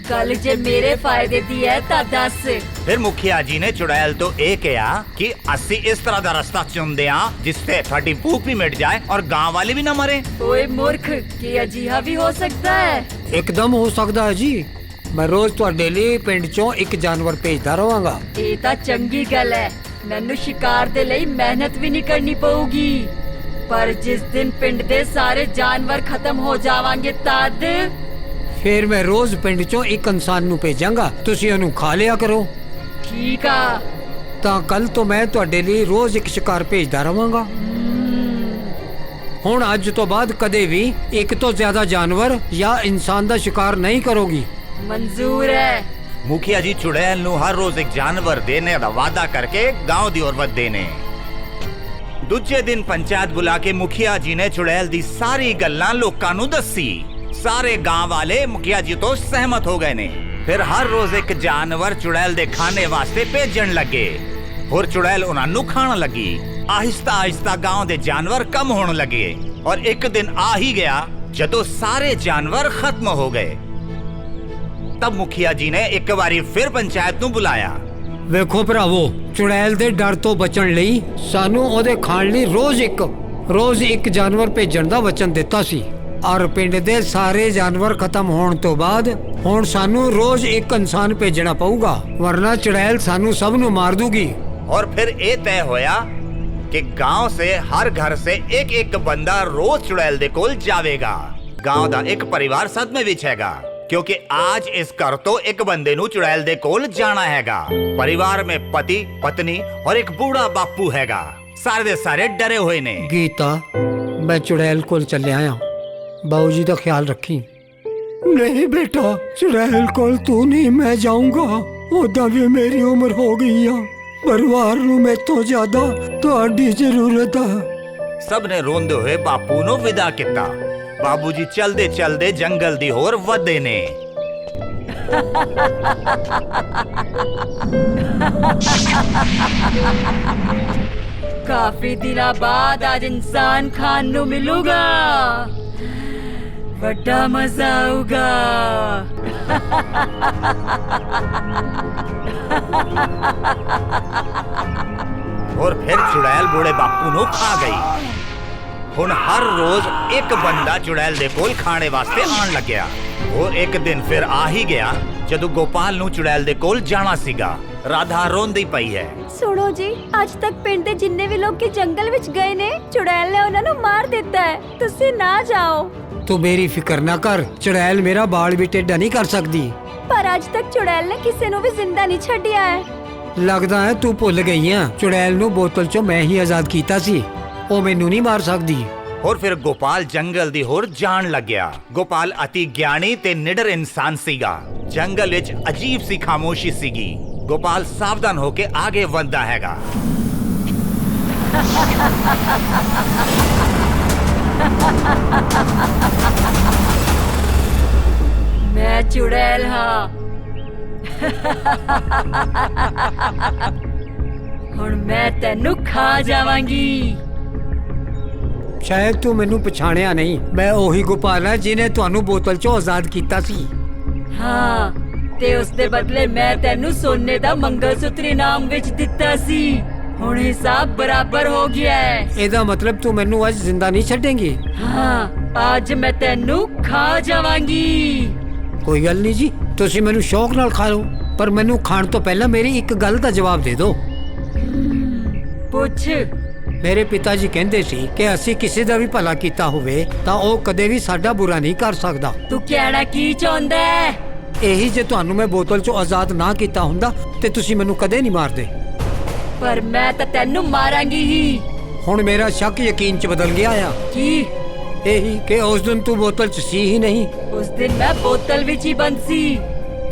ਗੱਲ ਜੇ ਮੇਰੇ ਫਾਇਦੇ ਦੀ ਹੈ ਤਾਂ ਦੱਸ। फिर मुखिया जी ने चुड़ैल तो ये कहा कि असी इस तरह का रास्ता चुनते हैं जिससे थोड़ी भूख भी मिट जाए और गांव वाले भी ना मरे। ਓਏ मूर्ख, ਕੀ ਅਜਿਹਾ ਵੀ ਹੋ ਸਕਦਾ ਹੈ? ਇੱਕਦਮ ਹੋ ਸਕਦਾ ਹੈ ਜੀ। ਮੈਂ ਰੋਜ਼ ਤੁਹਾਡੇ ਲਈ ਪਿੰਡ ਚੋਂ ਇੱਕ ਜਾਨਵਰ ਭੇਜਦਾ ਰਹਾਂਗਾ। ਇਹ ਤਾਂ ਚੰਗੀ ਗੱਲ ਹੈ। ਮੈਨੂੰ ਸ਼ਿਕਾਰ ਦੇ ਲਈ ਮਿਹਨਤ ਵੀ ਨਹੀਂ ਕਰਨੀ ਪਊਗੀ। ਪਰ ਜਿਸ ਦਿਨ ਪਿੰਡ ਦੇ ਸਾਰੇ ਜਾਨਵਰ ਖਤਮ ਹੋ ਜਾਵਾਂਗੇ ਤਦ ਫਿਰ ਮੈਂ ਰੋਜ਼ ਪਿੰਡ ਚੋਂ ਇੱਕ ਇਨਸਾਨ ਨੂੰ ਭੇਜਾਂਗਾ, ਤੁਸੀਂ ਉਹਨੂੰ ਖਾ ਲਿਆ ਕਰੋ। ਠੀਕ ਆ। ਤਾਂ ਕੱਲ ਤੋਂ ਮੈਂ ਤੁਹਾਡੇ ਲਈ ਰੋਜ਼ ਇੱਕ ਸ਼ਿਕਾਰ ਭੇਜਦਾ ਰਹਾਂਗਾ। ਹੁਣ ਅੱਜ ਤੋਂ ਬਾਅਦ ਕਦੇ ਵੀ ਇੱਕ ਤੋਂ ਜ਼ਿਆਦਾ ਜਾਨਵਰ ਜਾਂ ਇਨਸਾਨ ਦਾ ਸ਼ਿਕਾਰ ਨਹੀਂ ਕਰੋਗੀ। ਮਨਜ਼ੂਰ ਹੈ। मुखिया जी चुड़ैल नू हर रोज एक जानवर देने का वादा करके गांव दी ओर वधदे ने। दूजे दिन पंचायत बुला के मुखिया जी ने चुड़ैल दी सारी गल्लां लोकां नू दसी। सारे गांव वाले मुखिया जी तो सहमत हो गए ने। फिर हर रोज एक जानवर चुड़ैल दे खाने वास्ते भेजन लगे और चुड़ैल उन्हां नू खाण लगी। आहिस्ता आहिस्ता गांव दे जानवर कम होने लगे और एक दिन आ ही गया जदों सारे जानवर खत्म हो गए। तब मुखिया जी ने एक बारी फिर पंचायत नू बुलाया। ਵੇਖੋ ਭਰਾਵੋ, ਚੁੜੈਲ ਦੇ ਡਰ ਤੋਂ ਬਚਣ ਲਈ ਸਾਨੂੰ ਉਹਦੇ ਖਾਣ ਲਈ ਰੋਜ਼ ਇੱਕ ਜਾਨਵਰ ਭੇਜਣ ਦਾ ਵਚਨ ਦਿੱਤਾ ਸੀ। ਔਰ ਪਿੰਡ ਦੇ ਸਾਰੇ ਜਾਨਵਰ ਖਤਮ ਹੋਣ ਤੋਂ ਬਾਅਦ ਹੁਣ ਸਾਨੂੰ ਰੋਜ਼ ਇੱਕ ਇਨਸਾਨ ਭੇਜਣਾ ਪਊਗਾ, ਵਰਨਾ ਚੁੜੈਲ ਸਾਨੂੰ ਸਭ ਨੂੰ ਮਾਰ ਦੂਗੀ। और फिर ये तय होया कि गांव से हर घर से एक एक बंदा रोज चुड़ैल दे कोल जावेगा। गांव दा एक परिवार सदमे विच हैगा क्योंकि आज इस घर तो एक बंदे नू चुड़ैल दे कोल जाना हैगा। परिवार में पति पत्नी और एक बूढ़ा बापू हैगा। सारे दे सारे डरे हुए ने। गीता, मैं चुड़ैल कोल चलिया आ, बाबू जी का ख्याल रखी। नहीं बेटा, चुड़ैल कोल तू नहीं, मैं जाऊंगा। ओदा भी मेरी उम्र हो गई है, परिवार नू मेथों ज्यादा तुहाडी जरूरत है। सब ने रोंदे हुए बापू नू विदा किता। बाबूजी चलदे चलदे जंगल दी होर वधे ने। काफी दिना बाद आज इंसान खान नू मिलूगा। बड़ा मजा आऊगा। और फिर चुड़ैल बूढ़े बापू नू खा गई। हुण हर रोज एक बंदा चुड़ैल दे कोल खाने वास्ते आन लग्या। और एक दिन फिर आ ही गया जदों गोपाल नू चुड़ैल दे कोल जाना सीगा। राधा रोंदी पई है। सुनो जी, ਅੱਜ तक ਪਿੰਡ ਦੇ ਜਿੰਨੇ ਵੀ ਲੋਕ ਜੰਗਲ ਵਿੱਚ ਗਏ ਨੇ, ਚੁੜੈਲ ਨੇ ਉਹਨਾਂ ਨੂੰ ਮਾਰ ਦਿੱਤਾ ਹੈ। ਤੁਸੀਂ ਨਾ ਜਾਓ। तू मेरी फिक्र ना कर, चुड़ैल मेरा बाल भी टेढ़ा नहीं कर सकती। ਪਰ ਅੱਜ ਤੱਕ ਚੁੜੈਲ ਨੇ ਕਿਸੇ ਨੂੰ ਵੀ ਜ਼ਿੰਦਾ ਨਹੀਂ ਛੱਡਿਆ ਹੈ। लगदा है तू भुल गई है, चुड़ैल नू बोतल चो मैं ही आजाद कीता सी, ओ मैनू नहीं मार सकदी। और फिर गोपाल जंगल दी होर जान लग गया। गोपाल अति ज्ञानी ते निडर इंसान सीगा। जंगल विच अजीब सी खामोशी सीगी। गोपाल सावधान होके आगे वधदा हैगा। मैं चुड़ैल हाँ। ਹੁਣ ਮੈਂ ਤੈਨੂੰ ਖਾ ਜਾਵਾਂਗੀ। शायद तू मैनू पछाणिया नहीं, मैं ओही गोपाल है जिन्हें तुहानू बोतल चो आजाद कीता सी। ਹਾਂ ਤੇ ਉਸ ਦੇ ਬਦਲੇ ਮੈਂ ਤੈਨੂੰ ਸੋਨੇ ਦਾ ਮੰਗਲਸੂਤਰ ਇਨਾਮ ਵਿੱਚ ਦਿੱਤਾ ਸੀ। ਹੁਣ ਹਿਸਾਬ ਬਰਾਬਰ ਹੋ ਗਿਆ ਹੈ। ਇਹਦਾ मतलब तू मैनू आज जिंदा नहीं छड्डेंगी? ਹਾਂ ਅੱਜ ਮੈਂ ਤੈਨੂੰ ਖਾ ਜਾਵਾਂਗੀ। कोई गल नहीं जी, तुसी मैनू शौक नाल खा लो, पर मैनू खाण तो पहला मेरी एक गल का जवाब दे दो। ਪੁੱਛ ਮੇਰੇ ਪਿਤਾ ਜੀ ਕਹਿੰਦੇ ਸੀ ਕਿ ਅਸੀਂ ਕਿਸੇ ਦਾ ਵੀ ਭਲਾ ਕੀਤਾ ਹੋਵੇ ਤਾਂ ਉਹ ਕਦੇ ਵੀ ਸਾਡਾ ਬੁਰਾ ਨਹੀਂ ਕਰ ਸਕਦਾ। ਤੂੰ ਕਹਿਣਾ ਕੀ ਚਾਹੁੰਦਾ ਹੈ? ਇਹੀ ਜੇ ਤੁਹਾਨੂੰ ਮੈਂ ਬੋਤਲ ਚੋਂ ਆਜ਼ਾਦ ਨਾ ਕੀਤਾ ਹੁੰਦਾ ਤੇ ਤੁਸੀਂ ਮੈਨੂੰ ਕਦੇ ਨਹੀਂ ਮਾਰਦੇ। ਪਰ ਮੈਂ ਤਾਂ ਤੈਨੂੰ ਮਾਰਾਂਗੀ ਹੀ। ਹੁਣ ਮੇਰਾ ਸ਼ੱਕ ਯਕੀਨ 'ਚ ਬਦਲ ਗਿਆ ਆ। ਕੀ? ਇਹੀ ਕਿ ਉਸ ਦਿਨ ਤੂੰ ਬੋਤਲ 'ਚ ਸੀ ਹੀ ਨਹੀਂ। ਉਸ ਦਿਨ ਮੈਂ ਬੋਤਲ ਵਿੱਚ ਹੀ ਬੰਦ ਸੀ।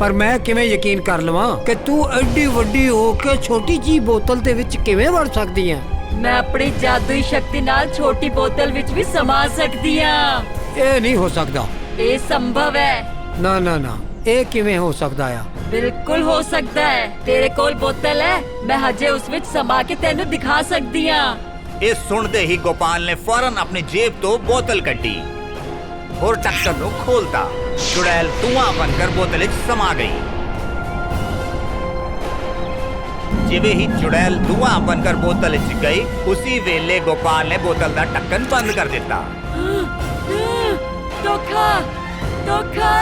ਪਰ ਮੈਂ ਕਿਵੇਂ ਯਕੀਨ ਕਰ ਲਵਾਂ ਕਿ ਤੂੰ ਐਡੀ ਵੱਡੀ ਹੋ ਕੇ ਛੋਟੀ ਜੀ ਬੋਤਲ ਦੇ ਵਿੱਚ ਕਿਵੇਂ ਵੜ ਸਕਦੀ ਹੈ? ਮੈਂ ਆਪਣੀ ਜਾਦੂਈ ਸ਼ਕਤੀ ਨਾਲ ਛੋਟੀ ਬੋਤਲ ਵਿੱਚ ਵੀ ਸਮਾ ਸਕਦੀ ਹਾਂ। ਇਹ ਨਹੀਂ ਹੋ ਸਕਦਾ। ਇਹ ਸੰਭਵ ਹੈ। ਨਾ ਨਾ ਨਾ, ਇਹ ਕਿਵੇਂ ਹੋ ਸਕਦਾ ਆ? ਬਿਲਕੁਲ ਹੋ ਸਕਦਾ ਹੈ। ਤੇਰੇ ਕੋਲ ਬੋਤਲ ਹੈ, ਮੈਂ ਹਜੇ ਉਸ ਵਿੱਚ ਸਮਾ ਕੇ ਤੈਨੂੰ ਦਿਖਾ ਸਕਦੀ ਹਾਂ। ਇਹ ਸੁਣਦੇ ਹੀ ਗੋਪਾਲ ਨੇ ਫੌਰਨ ਆਪਣੀ ਜੇਬ ਤੋਂ ਬੋਤਲ ਕੱਢੀ और ढक्कन ਨੂੰ खोलता। चुड़ैल धुआं बनकर बोतल ਵਿੱਚ ਸਮਾ ਗਈ। ਜਿਵੇਂ ਹੀ ਚੁੜੈਲ ਧੁआं बनकर बोतल ਵਿੱਚ ਗਈ, ਉਸੇ ਵੇਲੇ ਗੋਪਾਲ ਨੇ ਬੋਤਲ ਦਾ ਢੱਕਣ ਬੰਦ ਕਰ ਦਿੱਤਾ। ਧੋਖਾ, ਧੋਖਾ,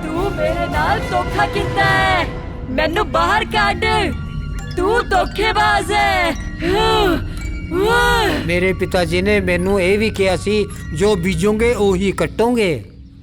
ਤੂੰ ਮੇਰੇ ਨਾਲ ਧੋਖਾ ਕੀਤਾ ਹੈ। ਮੈਨੂੰ ਬਾਹਰ ਕੱਢ, ਤੂੰ ਧੋਖੇਬਾਜ਼ ਹੈ। ਮੇਰੇ ਪਿਤਾ ਜੀ ਨੇ ਮੈਨੂੰ ਇਹ ਵੀ ਕਿਹਾ ਸੀ ਜੋ ਬੀਜੋਗੇ ਉਹੀ ਕੱਟੋਗੇ।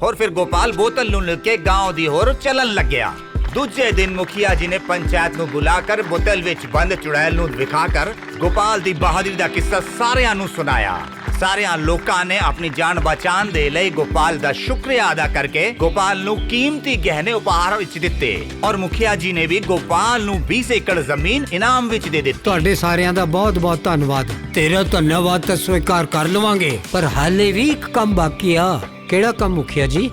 और फिर गोपाल बोतल ਨੂੰ ਲੈ ਕੇ गांव ਦੀ ਹੋਰ ਚੱਲਣ ਲੱਗਿਆ। ਦੂਜੇ ਦਿਨ ਮੁਖੀਆ ਜੀ ਨੇ ਪੰਚਾਇਤ ਨੂੰ ਬੁਲਾकर ਬੋਤਲ ਵਿੱਚ ਬੰਦ ਚੁੜੈਲ ਨੂੰ ਵਿਖਾकर ਗੋਪਾਲ ਦੀ ਬਹਾਦਰੀ ਦਾ ਕਿੱਸਾ ਸਾਰਿਆਂ ਨੂੰ ਸੁਣਾਇਆ। ਸਾਰਿਆਂ ਲੋਕਾਂ ਨੇ ਆਪਣੀ ਜਾਨ ਬਚਾਉਣ ਦੇ ਲਈ ਗੋਪਾਲ ਦਾ ਸ਼ੁਕਰੀਆ ਅਦਾ ਕਰਕੇ ਗੋਪਾਲ ਨੂੰ ਕੀਮਤੀ ਗਹਿਣੇ ਉਪਹਾਰ ਵਿੱਚ ਦਿੱਤੇ ਔਰ ਮੁਖੀਆ ਜੀ ਨੇ ਵੀ ਗੋਪਾਲ ਨੂੰ 20 ਏਕੜ ਜ਼ਮੀਨ ਇਨਾਮ ਵਿੱਚ ਦੇ ਦਿੱਤੀ। ਤੁਹਾਡੇ ਸਾਰਿਆਂ ਦਾ ਬਹੁਤ ਬਹੁਤ ਧੰਨਵਾਦ। ਤੇਰਾ ਧੰਨਵਾਦ ਤਾਂ ਸਵੀਕਾਰ ਕਰ ਲਵਾਂਗੇ, ਪਰ ਹਾਲੇ ਵੀ ਇੱਕ ਕੰਮ ਬਾਕੀ ਆ। ਕਿਹੜਾ ਕੰਮ ਮੁਖੀਆ ਜੀ?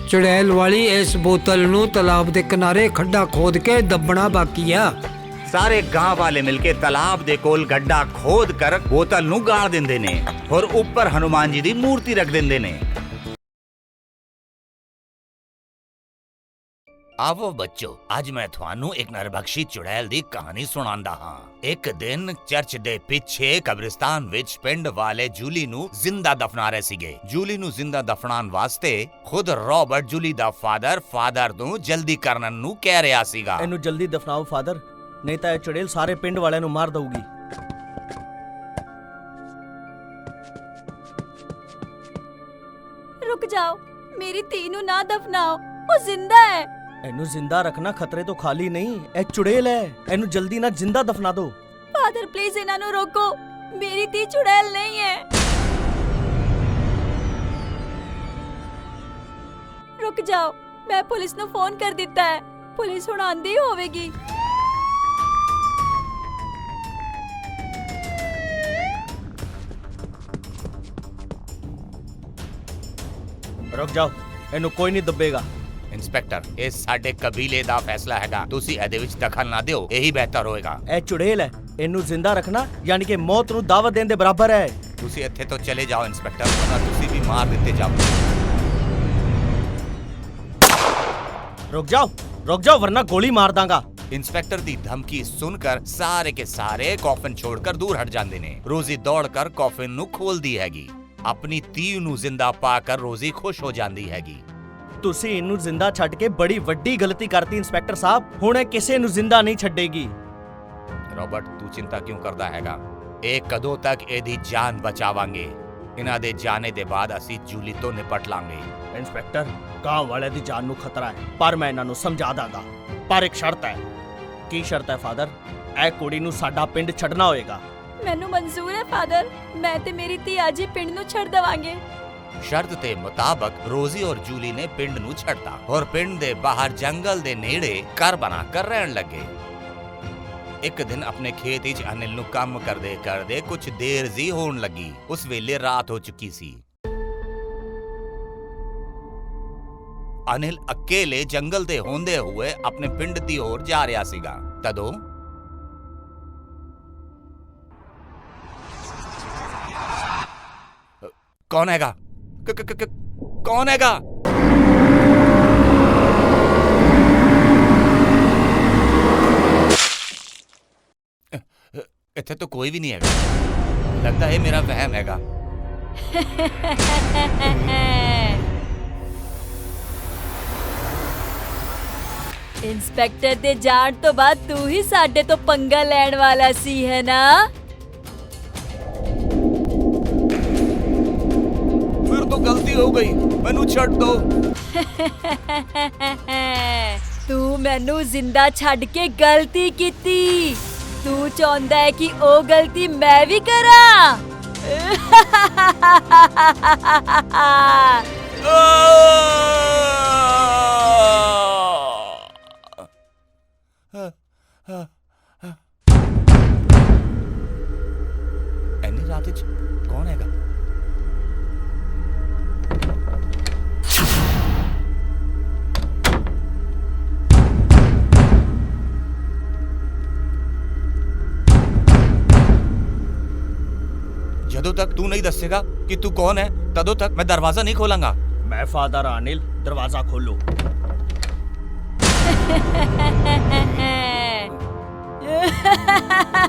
ਚੁੜੈਲ ਵਾਲੀ ਇਸ ਬੋਤਲ ਨੂੰ ਤਾਲਾਬ ਦੇ ਕਿਨਾਰੇ ਖੱਡਾ ਖੋਦ ਕੇ ਦੱਬਣਾ ਬਾਕੀ ਆ। ਸਾਰੇ ਗਾਂव ਵਾਲੇ ਮਿਲਕੇ ਤਾਲਾਬ ਦੇ ਕੋਲ ਗੱਡਾ ਖੋਦ ਕਰ ਬੋਤਲ ਨੂੰ ਗਾੜ ਦਿੰਦੇ ਨੇ ਔਰ ਉੱਪਰ ਹਨੂਮਾਨ ਜੀ ਦੀ ਮੂਰਤੀ ਰੱਖ ਦਿੰਦੇ ਨੇ। ਆਵੋ ਬੱਚੋ, ਅੱਜ ਮੈਂ ਤੁਹਾਨੂੰ ਇੱਕ ਨਰਬਖਸ਼ੀ ਚੁੜੈਲ ਦੀ ਕਹਾਣੀ ਸੁਣਾਉਂਦਾ ਹਾਂ। ਇੱਕ ਦਿਨ ਚਰਚ ਦੇ ਪਿੱਛੇ ਕਬਰਿਸਤਾਨ ਵਿੱਚ ਪਿੰਡ ਵਾਲੇ ਜੂਲੀ ਨੂੰ ਜ਼ਿੰਦਾ ਦਫਨਾ ਰਹੇ ਸੀਗੇ। ਜੂਲੀ ਨੂੰ ਜ਼ਿੰਦਾ ਦਫਨਾਉਣ ਵਾਸਤੇ ਖੁਦ ਰੌਬਰਟ ਜੂਲੀ ਦਾ ਫਾਦਰ ਨੂੰ ਜਲਦੀ ਕਰਨ ਨੂੰ ਕਹਿ ਰਿਹਾ ਸੀਗਾ। ਇਹਨੂੰ ਜਲਦੀ ਦਫਨਾਓ ਫਾਦਰ, ਨਹੀਂ ਤਾਂ ਇਹ ਚੁੜੈਲ ਸਾਰੇ ਪਿੰਡ ਵਾਲਿਆਂ ਨੂੰ ਮਾਰ ਦਊਗੀ। ਰੁਕ ਜਾਓ, ਮੇਰੀ ਧੀ ਨੂੰ ਨਾ ਦਫਨਾਓ, ਉਹ ਜ਼ਿੰਦਾ ਹੈ। ਇਹਨੂੰ ਜ਼ਿੰਦਾ ਰੱਖਣਾ ਖਤਰੇ ਤੋਂ ਖਾਲੀ ਨਹੀਂ, ਇਹ ਚੁੜੈਲ ਹੈ। ਇਹਨੂੰ ਜਲਦੀ ਨਾਲ ਜ਼ਿੰਦਾ ਦਫਨਾ ਦਿਓ। ਫਾਦਰ ਪਲੀਜ਼ ਇਹਨਾਂ ਨੂੰ ਰੋਕੋ, ਮੇਰੀ ਧੀ ਚੁੜੈਲ ਨਹੀਂ ਹੈ। ਰੁਕ ਜਾਓ, ਮੈਂ ਪੁਲਿਸ ਨੂੰ ਫੋਨ ਕਰ ਦਿੱਤਾ ਹੈ। ਪੁਲਿਸ ਹੁਣ ਆਂਦੀ ਹੋਵੇਗੀ। ਰੁਕ ਜਾਓ, ਇਹਨੂੰ ਕੋਈ ਨਹੀਂ ਦੱਬੇਗਾ। ਇੰਸਪੈਕਟਰ, ਇਹ ਸਾਡੇ ਕਬੀਲੇ ਦਾ ਫੈਸਲਾ ਹੈਗਾ, ਤੁਸੀਂ ਇਹਦੇ ਵਿੱਚ ਦਖਲ ਨਾ ਦਿਓ, ਇਹੀ ਬਿਹਤਰ ਹੋਏਗਾ। ਇਹ ਚੁੜੈਲ ਹੈ, ਇਹਨੂੰ ਜ਼ਿੰਦਾ ਰੱਖਣਾ ਯਾਨੀ ਕਿ ਮੌਤ ਨੂੰ ਦਾਵਤ ਦੇਣ ਦੇ ਬਰਾਬਰ ਹੈ। ਤੁਸੀਂ ਇੱਥੇ ਤੋਂ ਚਲੇ ਜਾਓ ਇੰਸਪੈਕਟਰ, ਵਰਨਾ ਤੁਸੀਂ ਵੀ ਮਾਰ ਦਿੱਤੇ ਜਾਓਗੇ। रुक जाओ वरना गोली मार दांगा। इंस्पेक्टर दी धमकी सुनकर सारे के सारे कॉफिन छोड़कर दूर हट जाते ने। रोजी दौड़कर कॉफिन नु खोलदी हैगी। अपनी धी नु जिंदा पाकर रोजी खुश हो जाती हैगी। ਤੁਸੀਂ ਇਹਨੂੰ ਜ਼ਿੰਦਾ ਛੱਡ ਕੇ ਬੜੀ ਵੱਡੀ ਗਲਤੀ ਕਰਤੀ ਇੰਸਪੈਕਟਰ ਸਾਹਿਬ। ਹੁਣ ਇਹ ਕਿਸੇ ਨੂੰ ਜ਼ਿੰਦਾ ਨਹੀਂ ਛੱਡੇਗੀ। रॉबर्ट, तू चिंता क्यों करदा हैगा? ਇਹ ਕਦੋਂ ਤੱਕ ਇਹਦੀ ਜਾਨ ਬਚਾਵਾਂਗੇ? ਇਹਨਾਂ ਦੇ ਜਾਣੇ ਦੇ ਬਾਅਦ ਅਸੀਂ ਜੂਲੀ ਤੋਂ ਨਿਪਟ ਲਾਂਗੇ। ਇੰਸਪੈਕਟਰ, ਗਾਂਵ ਵਾਲਿਆਂ ਦੀ ਜਾਨ ਨੂੰ ਖਤਰਾ ਹੈ, ਪਰ ਮੈਂ ਇਹਨਾਂ ਨੂੰ ਸਮਝਾ ਦਾਂਗਾ। ਪਰ ਇੱਕ ਸ਼ਰਤ ਹੈ। ਕੀ ਸ਼ਰਤ ਹੈ ਫਾਦਰ? ਇਹ ਕੁੜੀ ਨੂੰ ਸਾਡਾ ਪਿੰਡ ਛੱਡਣਾ ਹੋਏਗਾ। ਮੈਨੂੰ ਮਨਜ਼ੂਰ ਹੈ ਫਾਦਰ, ਮੈਂ ਤੇ ਮੇਰੀ ਧੀ ਅੱਜ ਹੀ ਪਿੰਡ ਨੂੰ ਛੱਡ ਦਵਾਂਗੇ। शर्त के मुताबिक रोजी और जूली ने पिंड नू छड़ता और पिंड दे बाहर जंगल दे नेड़े घर बनाकर रहन लगे। एक दिन अपने खेत विच अनिल नू काम करदे कुछ देर जी होण लगी। उस वेले रात हो चुकी सी। अनिल अकेले जंगल दे होंदे हुए अपने पिंड दी ओर जा रहा सीगा। तदों कौन हैगा? कौन हैगा? इत्थे तो कोई भी नहीं हैगा। लगता है मेरा वहम हैगा। ਇੰਸਪੈਕਟਰ ਦੇ ਜਾਣ ਤੋਂ ਬਾਅਦ ਤੂੰ ਹੀ ਸਾਡੇ ਤੋਂ ਪੰਗਾ ਲੈਣ ਵਾਲਾ ਸੀ, ਹੈ ਨਾ? ਹੋ ਗਈ, ਮੈਨੂੰ ਛੱਡ ਦੋ। ਤੂੰ ਮੈਨੂੰ ਜ਼ਿੰਦਾ ਛੱਡ ਕੇ ਗਲਤੀ ਕੀਤੀ। ਤੂੰ ਚਾਹੁੰਦਾ ਹੈ ਕਿ ਉਹ ਗਲਤੀ ਮੈਂ ਵੀ ਕਰਾਂ। ਐਨੀ ਰਾਤ ਚ ਕੌਣ ਹੈਗਾ? ਜਦੋਂ ਤੱਕ ਤੂੰ ਨਹੀਂ ਦੱਸੇਗਾ ਕਿ ਤੂੰ ਕੌਣ ਹੈ, ਤਦੋਂ ਤੱਕ ਮੈਂ ਦਰਵਾਜ਼ਾ ਨਹੀਂ ਖੋਲਾਂਗਾ। मैं फादर अनिल, दरवाजा खोलो।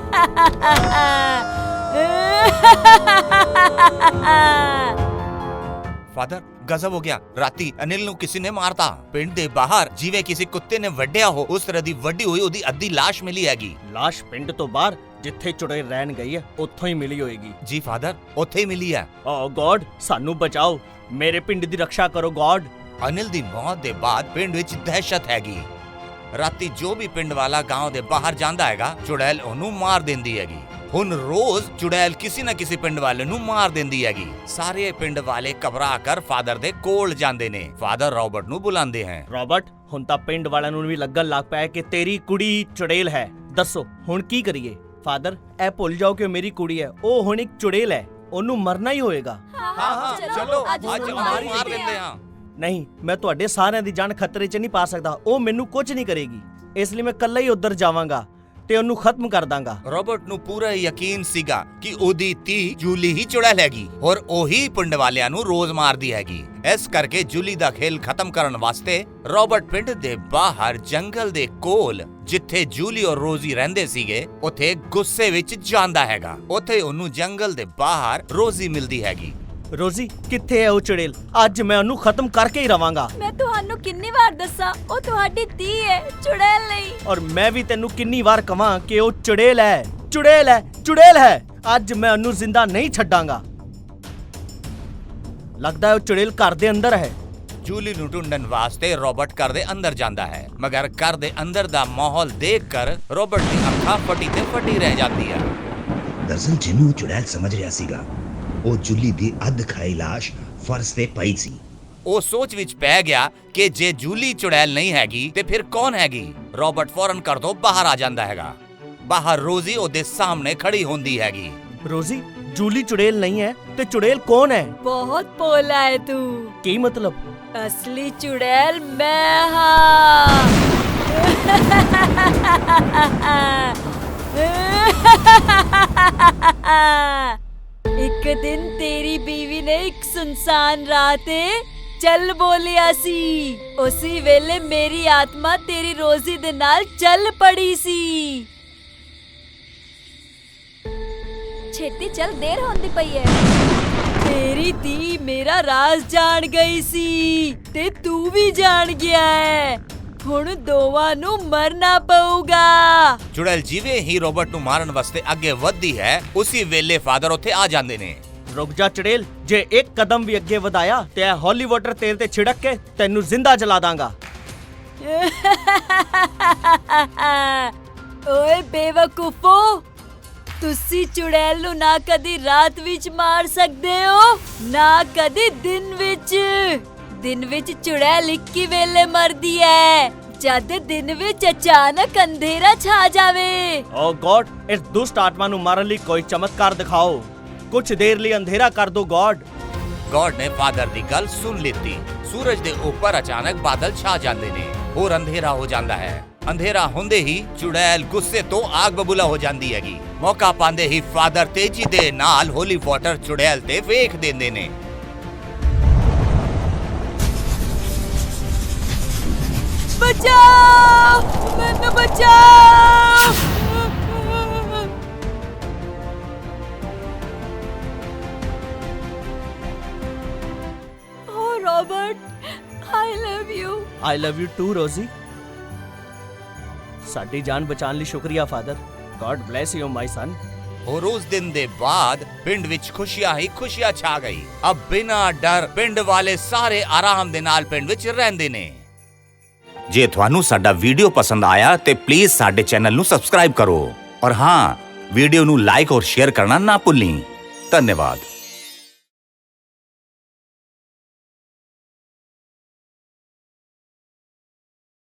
ਫਾਦਰ, ਗਜ਼ਬ ਹੋ ਗਿਆ। ਰਾਤੀ ਅਨਿਲ ਨੂੰ ਕਿਸੇ ਨੇ ਮਾਰਤਾ। ਪਿੰਡ ਦੇ ਬਾਹਰ ਜਿਵੇਂ ਕਿਸੇ ਕੁੱਤੇ ਨੇ ਵੱਢਿਆ ਹੋ, ਉਸ ਤਰ੍ਹਾਂ ਦੀ ਵੱਢੀ ਹੋਈ ਉਹਦੀ ਅੱਧੀ ਲਾਸ਼ ਮਿਲੀ ਹੈਗੀ। ਲਾਸ਼ ਪਿੰਡ ਤੋਂ ਬਾਹਰ ਜਿੱਥੇ ਚੁੜੇਲ ਰਹਿਣ ਗਈ ਹੈ ਉੱਥੋਂ ਹੀ ਮਿਲੀ ਹੋਏਗੀ। ਜੀ ਫਾਦਰ, ਉੱਥੇ ਹੀ ਮਿਲੀ ਹੈ। ਓ ਗॉड, ਸਾਨੂੰ ਬਚਾਓ, ਮੇਰੇ ਪਿੰਡ ਦੀ ਰੱਖਿਆ ਕਰੋ ਗॉड। ਅਨਿਲ ਦੀ ਮੌਤ ਦੇ ਬਾਅਦ ਪਿੰਡ ਵਿੱਚ ਦਹਿਸ਼ਤ ਹੈਗੀ। ਰਾਤੀ ਜੋ ਵੀ ਪਿੰਡ ਵਾਲਾ ਗਾਂਵ ਦੇ ਬਾਹਰ ਜਾਂਦਾ ਹੈਗਾ, ਚੁੜੈਲ ਉਹਨੂੰ ਮਾਰ ਦਿੰਦੀ ਹੈਗੀ। ਹੁਣ ਰੋਜ਼ ਚੁੜੈਲ ਕਿਸੇ ਨਾ ਕਿਸੇ ਪਿੰਡ ਵਾਲੇ ਨੂੰ ਮਾਰ ਦਿੰਦੀ ਹੈਗੀ। ਸਾਰੇ ਪਿੰਡ ਵਾਲੇ ਘਬਰਾ ਕਰ ਫਾਦਰ ਦੇ ਕੋਲ ਜਾਂਦੇ ਨੇ। ਫਾਦਰ ਰੌਬਰਟ ਨੂੰ ਬੁਲਾਉਂਦੇ ਹਨ। ਰੌਬਰਟ, ਹੁਣ ਤਾਂ ਪਿੰਡ ਵਾਲਿਆਂ ਨੂੰ ਵੀ ਲੱਗਣ ਲੱਗ ਪਿਆ ਕਿ ਤੇਰੀ ਕੁੜੀ ਚੁੜੇਲ ਹੈ। ਦੱਸੋ ਹੁਣ ਕੀ ਕਰੀਏ? ਫਾਦਰ, ਇਹ ਭੁੱਲ ਜਾਓ ਕਿ ਮੇਰੀ ਕੁੜੀ ਹੈ, ਉਹ ਹੁਣ ਇੱਕ ਚੁੜੇਲ ਹੈ, ਉਹਨੂੰ ਮਰਨਾ ਹੀ ਹੋਏਗਾ। ਹਾਂ ਚਲੋ ਅੱਜ ਮਾਰ ਦਿੰਦੇ ਹਾਂ। ਨਹੀਂ, ਮੈਂ ਤੁਹਾਡੇ ਸਾਰਿਆਂ ਦੀ ਜਾਨ ਖਤਰੇ 'ਚ ਨਹੀਂ ਪਾ ਸਕਦਾ। ਉਹ ਮੈਨੂੰ ਕੁਝ ਨਹੀਂ ਕਰੇਗੀ, ਇਸ ਲਈ ਮੈਂ ਇਕੱਲਾ ਹੀ ਉੱਧਰ ਜਾਵਾਂਗਾ ਤੇ ਉਹਨੂੰ ਖਤਮ ਕਰ ਦਾਂਗਾ। ਰੌਬਰਟ ਨੂੰ ਪੂਰਾ ਯਕੀਨ ਸੀਗਾ ਕਿ ਉਹਦੀ ਧੀ ਜੂਲੀ ਹੀ ਚੁੜੈਲ ਹੈਗੀ ਔਰ ਉਹੀ ਪਿੰਡ ਵਾਲਿਆਂ ਨੂੰ ਰੋਜ਼ ਮਾਰਦੀ ਹੈਗੀ। ਇਸ ਕਰਕੇ ਜੂਲੀ ਦਾ ਖੇਲ ਖਤਮ ਕਰਨ ਵਾਸਤੇ ਰੌਬਰਟ ਪਿੰਡ ਦੇ ਬਾਹਰ ਜੰਗਲ ਦੇ ਕੋਲ ਜਿੱਥੇ ਜੂਲੀ ਔਰ ਰੋਜ਼ੀ ਰਹਿੰਦੇ ਸੀਗੇ, ਉੱਥੇ ਗੁੱਸੇ ਵਿੱਚ ਜਾਂਦਾ ਹੈਗਾ। ਉੱਥੇ ਉਹਨੂੰ ਜੰਗਲ ਦੇ ਬਾਹਰ ਰੋਜ਼ੀ ਮਿਲਦੀ ਹੈਗੀ। ਰੋਜ਼ੀ, ਕਿੱਥੇ ਹੈ ਉਹ ਚੁੜੇਲ? ਅੱਜ ਮੈਂ ਉਹਨੂੰ ਖਤਮ ਕਰਕੇ ਹੀ ਰਵਾਂਗਾ। ਮੈਂ ਤੁਹਾਨੂੰ ਕਿੰਨੀ ਵਾਰ ਦੱਸਾਂ, ਉਹ ਤੁਹਾਡੀ ਧੀ ਹੈ, ਚੁੜੈਲ ਨਹੀਂ। ਔਰ ਮੈਂ ਵੀ ਤੈਨੂੰ ਕਿੰਨੀ ਵਾਰ ਕਵਾਂ ਕਿ ਉਹ ਚੁੜੇਲ ਹੈ, ਚੁੜੇਲ ਹੈ, ਚੁੜੇਲ ਹੈ। ਅੱਜ ਮੈਂ ਉਹਨੂੰ ਜ਼ਿੰਦਾ ਨਹੀਂ ਛੱਡਾਂਗਾ। ਲੱਗਦਾ ਹੈ ਉਹ ਚੁੜੇਲ ਘਰ ਦੇ ਅੰਦਰ ਹੈ। ਜੂਲੀ ਨੂੰ ਢੂੰਡਣ ਵਾਸਤੇ ਰੌਬਰਟ ਘਰ ਦੇ ਅੰਦਰ ਜਾਂਦਾ ਹੈ, ਮਗਰ ਘਰ ਦੇ ਅੰਦਰ ਦਾ ਮਾਹੌਲ ਦੇਖकर ਰੌਬਰਟ ਦੀ ਅੱਖਾਂ ਫਟੀ ਤੇ ਫਟੀ ਰਹਿ ਜਾਂਦੀ ਹੈ। ਦਰਅਸਲ ਜਿਹਨੂੰ ਚੁੜੈਲ ਸਮਝ ਰਿਹਾ ਸੀਗਾ, ਉਹ ਜੁਲੀ ਦੀ ਅੱਧ ਖਾਈ ਲਾਸ਼ ਫਰਸ਼ ਤੇ ਪਈ ਸੀ। ਉਹ ਸੋਚ ਵਿੱਚ ਪੈ ਗਿਆ ਕਿ ਜੇ ਜੂਲੀ ਚੁੜੈਲ ਨਹੀਂ ਹੈਗੀ ਤੇ ਫਿਰ ਕੌਣ ਹੈਗੀ। ਰੌਬਰਟ ਫੌਰਨ ਘਰ ਤੋਂ ਬਾਹਰ ਆ ਜਾਂਦਾ ਹੈਗਾ। ਬਾਹਰ ਰੋਜ਼ੀ ਉਹਦੇ ਸਾਹਮਣੇ ਖੜੀ ਹੁੰਦੀ ਹੈਗੀ। ਰੋਜ਼ੀ, ਜੂਲੀ ਚੁੜੇਲ ਨਹੀਂ ਹੈ ਤੇ ਚੁੜੇਲ ਕੌਣ ਹੈ? ਬਹੁਤ ਭੋਲਾ ਹੈ ਤੂੰ। ਕੀ ਮਤਲਬ? ਅਸਲੀ ਚੁੜੈਲ ਮੈਂ ਹਾਂ। ਇੱਕ ਦਿਨ ਤੇਰੀ ਬੀਵੀ ਨੇ ਇੱਕ ਸੁਨਸਾਨ ਰਾਹ ਤੇ ਚੱਲ ਬੋਲਿਆ ਸੀ। ਉਸੇ ਵੇਲੇ ਮੇਰੀ ਆਤਮਾ ਤੇਰੀ ਰੋਜ਼ੀ ਦੇ ਨਾਲ ਚੱਲ ਪੜੀ ਸੀ। ਛੇਤੀ ਚੱਲ, ਦੇਰ ਹੁੰਦੀ ਪਈ ਹੈ। ਤੇਰੀ ਧੀ ਮੇਰਾ ਰਾਜ਼ ਜਾਣ ਗਈ ਸੀ ਤੇ ਤੂੰ ਵੀ ਜਾਣ ਗਿਆ ਹੈ। ਹੁਣ ਦੋਵਾਂ ਨੂੰ ਮਰਨਾ ਪਊਗਾ। ਚੁੜੈਲ ਜਿਵੇਂ ਹੀ ਰੌਬਰਟ ਨੂੰ ਮਾਰਨ ਵਾਸਤੇ ਅੱਗੇ ਵਧਦੀ ਹੈ, ਉਸੇ ਵੇਲੇ ਫਾਦਰ ਉੱਥੇ ਆ ਜਾਂਦੇ ਨੇ। ਰੁਕ ਜਾ ਚੁੜੇਲ, ਜੇ ਇੱਕ ਕਦਮ ਵੀ ਅੱਗੇ ਵਧਾਇਆ ਤੇ ਇਹ ਹੌਲੀ ਵਾਟਰ ਤੇਰੇ ਤੇ ਛਿੜਕ ਕੇ ਤੈਨੂੰ ਜ਼ਿੰਦਾ ਜਲਾ ਦਾਂਗਾ। ਓਏ ਬੇਵਕੂਫੋ, ਤੁਸੀਂ ਚੁੜੈਲ ਨੂੰ ਨਾ ਕਦੀ ਰਾਤ ਵਿੱਚ ਮਾਰ ਸਕਦੇ ਹੋ, ਨਾ ਕਦੀ ਦਿਨ ਵਿੱਚ। ਦਿਨ ਵਿੱਚ ਚੁੜੈਲ ਇੱਕ ਹੀ ਵੇਲੇ ਮਰਦੀ ਹੈ, ਜਦ ਦਿਨ ਵਿੱਚ ਅਚਾਨਕ ਅੰਧੇਰਾ ਛਾ ਜਾਵੇ। ਓ ਗॉड, ਇਸ ਦੁਸ਼ਟ ਆਤਮਾ ਨੂੰ ਮਾਰਨ ਲਈ ਕੋਈ ਚਮਤਕਾਰ ਦਿਖਾਓ। ਕੁਝ ਦੇਰ ਲਈ ਅੰਧੇਰਾ ਕਰ ਦੋ ਗॉड। ਗॉड ਨੇ ਫਾਦਰ ਦੀ ਗੱਲ ਸੁਣ ਲਿੱਤੀ। ਸੂਰਜ ਦੇ ਉੱਪਰ ਅਚਾਨਕ ਬਾਦਲ ਛਾ ਜਾਂਦੇ ਨੇ ਔਰ ਅੰਧੇਰਾ ਹੋ ਜਾਂਦਾ ਹੈ। ਅੰਧੇਰਾ ਹੁੰਦੇ ਹੀ ਚੁੜੈਲ ਗੁੱਸੇ ਤੋਂ ਆਗ ਬਬੂਲਾ ਹੋ ਜਾਂਦੀ ਹੈਗੀ। ਮੌਕਾ ਪਾਉਂਦੇ ਹੀ ਫਾਦਰ ਤੇਜ਼ੀ ਦੇ ਨਾਲ ਹੋਲੀ ਵਾਟਰ ਚੁੜੈਲ ਤੇ ਵੇਖ ਦਿੰਦੇ ਨੇ। ਬਚਾਓ, ਮੈਨੂੰ ਬਚਾਓ। ਓ Robert, I love you. I love you too Rosie. ਸਾਡੀ ਜਾਨ ਬਚਾਉਣ ਲਈ ਸ਼ੁਕਰੀਆ father. God bless you my son. और उस दिन दे बाद पिंड विच खुशियां ही खुशियां छा गई। अब बिना डर पिंड वाले सारे आराम दे नाल पिंड विच रहंदे ने। जे ਤੁਹਾਨੂੰ ਸਾਡਾ ਵੀਡੀਓ ਪਸੰਦ ਆਇਆ ਤੇ ਪਲੀਜ਼ ਸਾਡੇ ਚੈਨਲ ਨੂੰ ਸਬਸਕ੍ਰਾਈਬ ਕਰੋ ਔਰ ਹਾਂ ਵੀਡੀਓ ਨੂੰ ਲਾਈਕ ਔਰ ਸ਼ੇਅਰ ਕਰਨਾ ਨਾ ਭੁੱਲੀ। ਧੰਨਵਾਦ।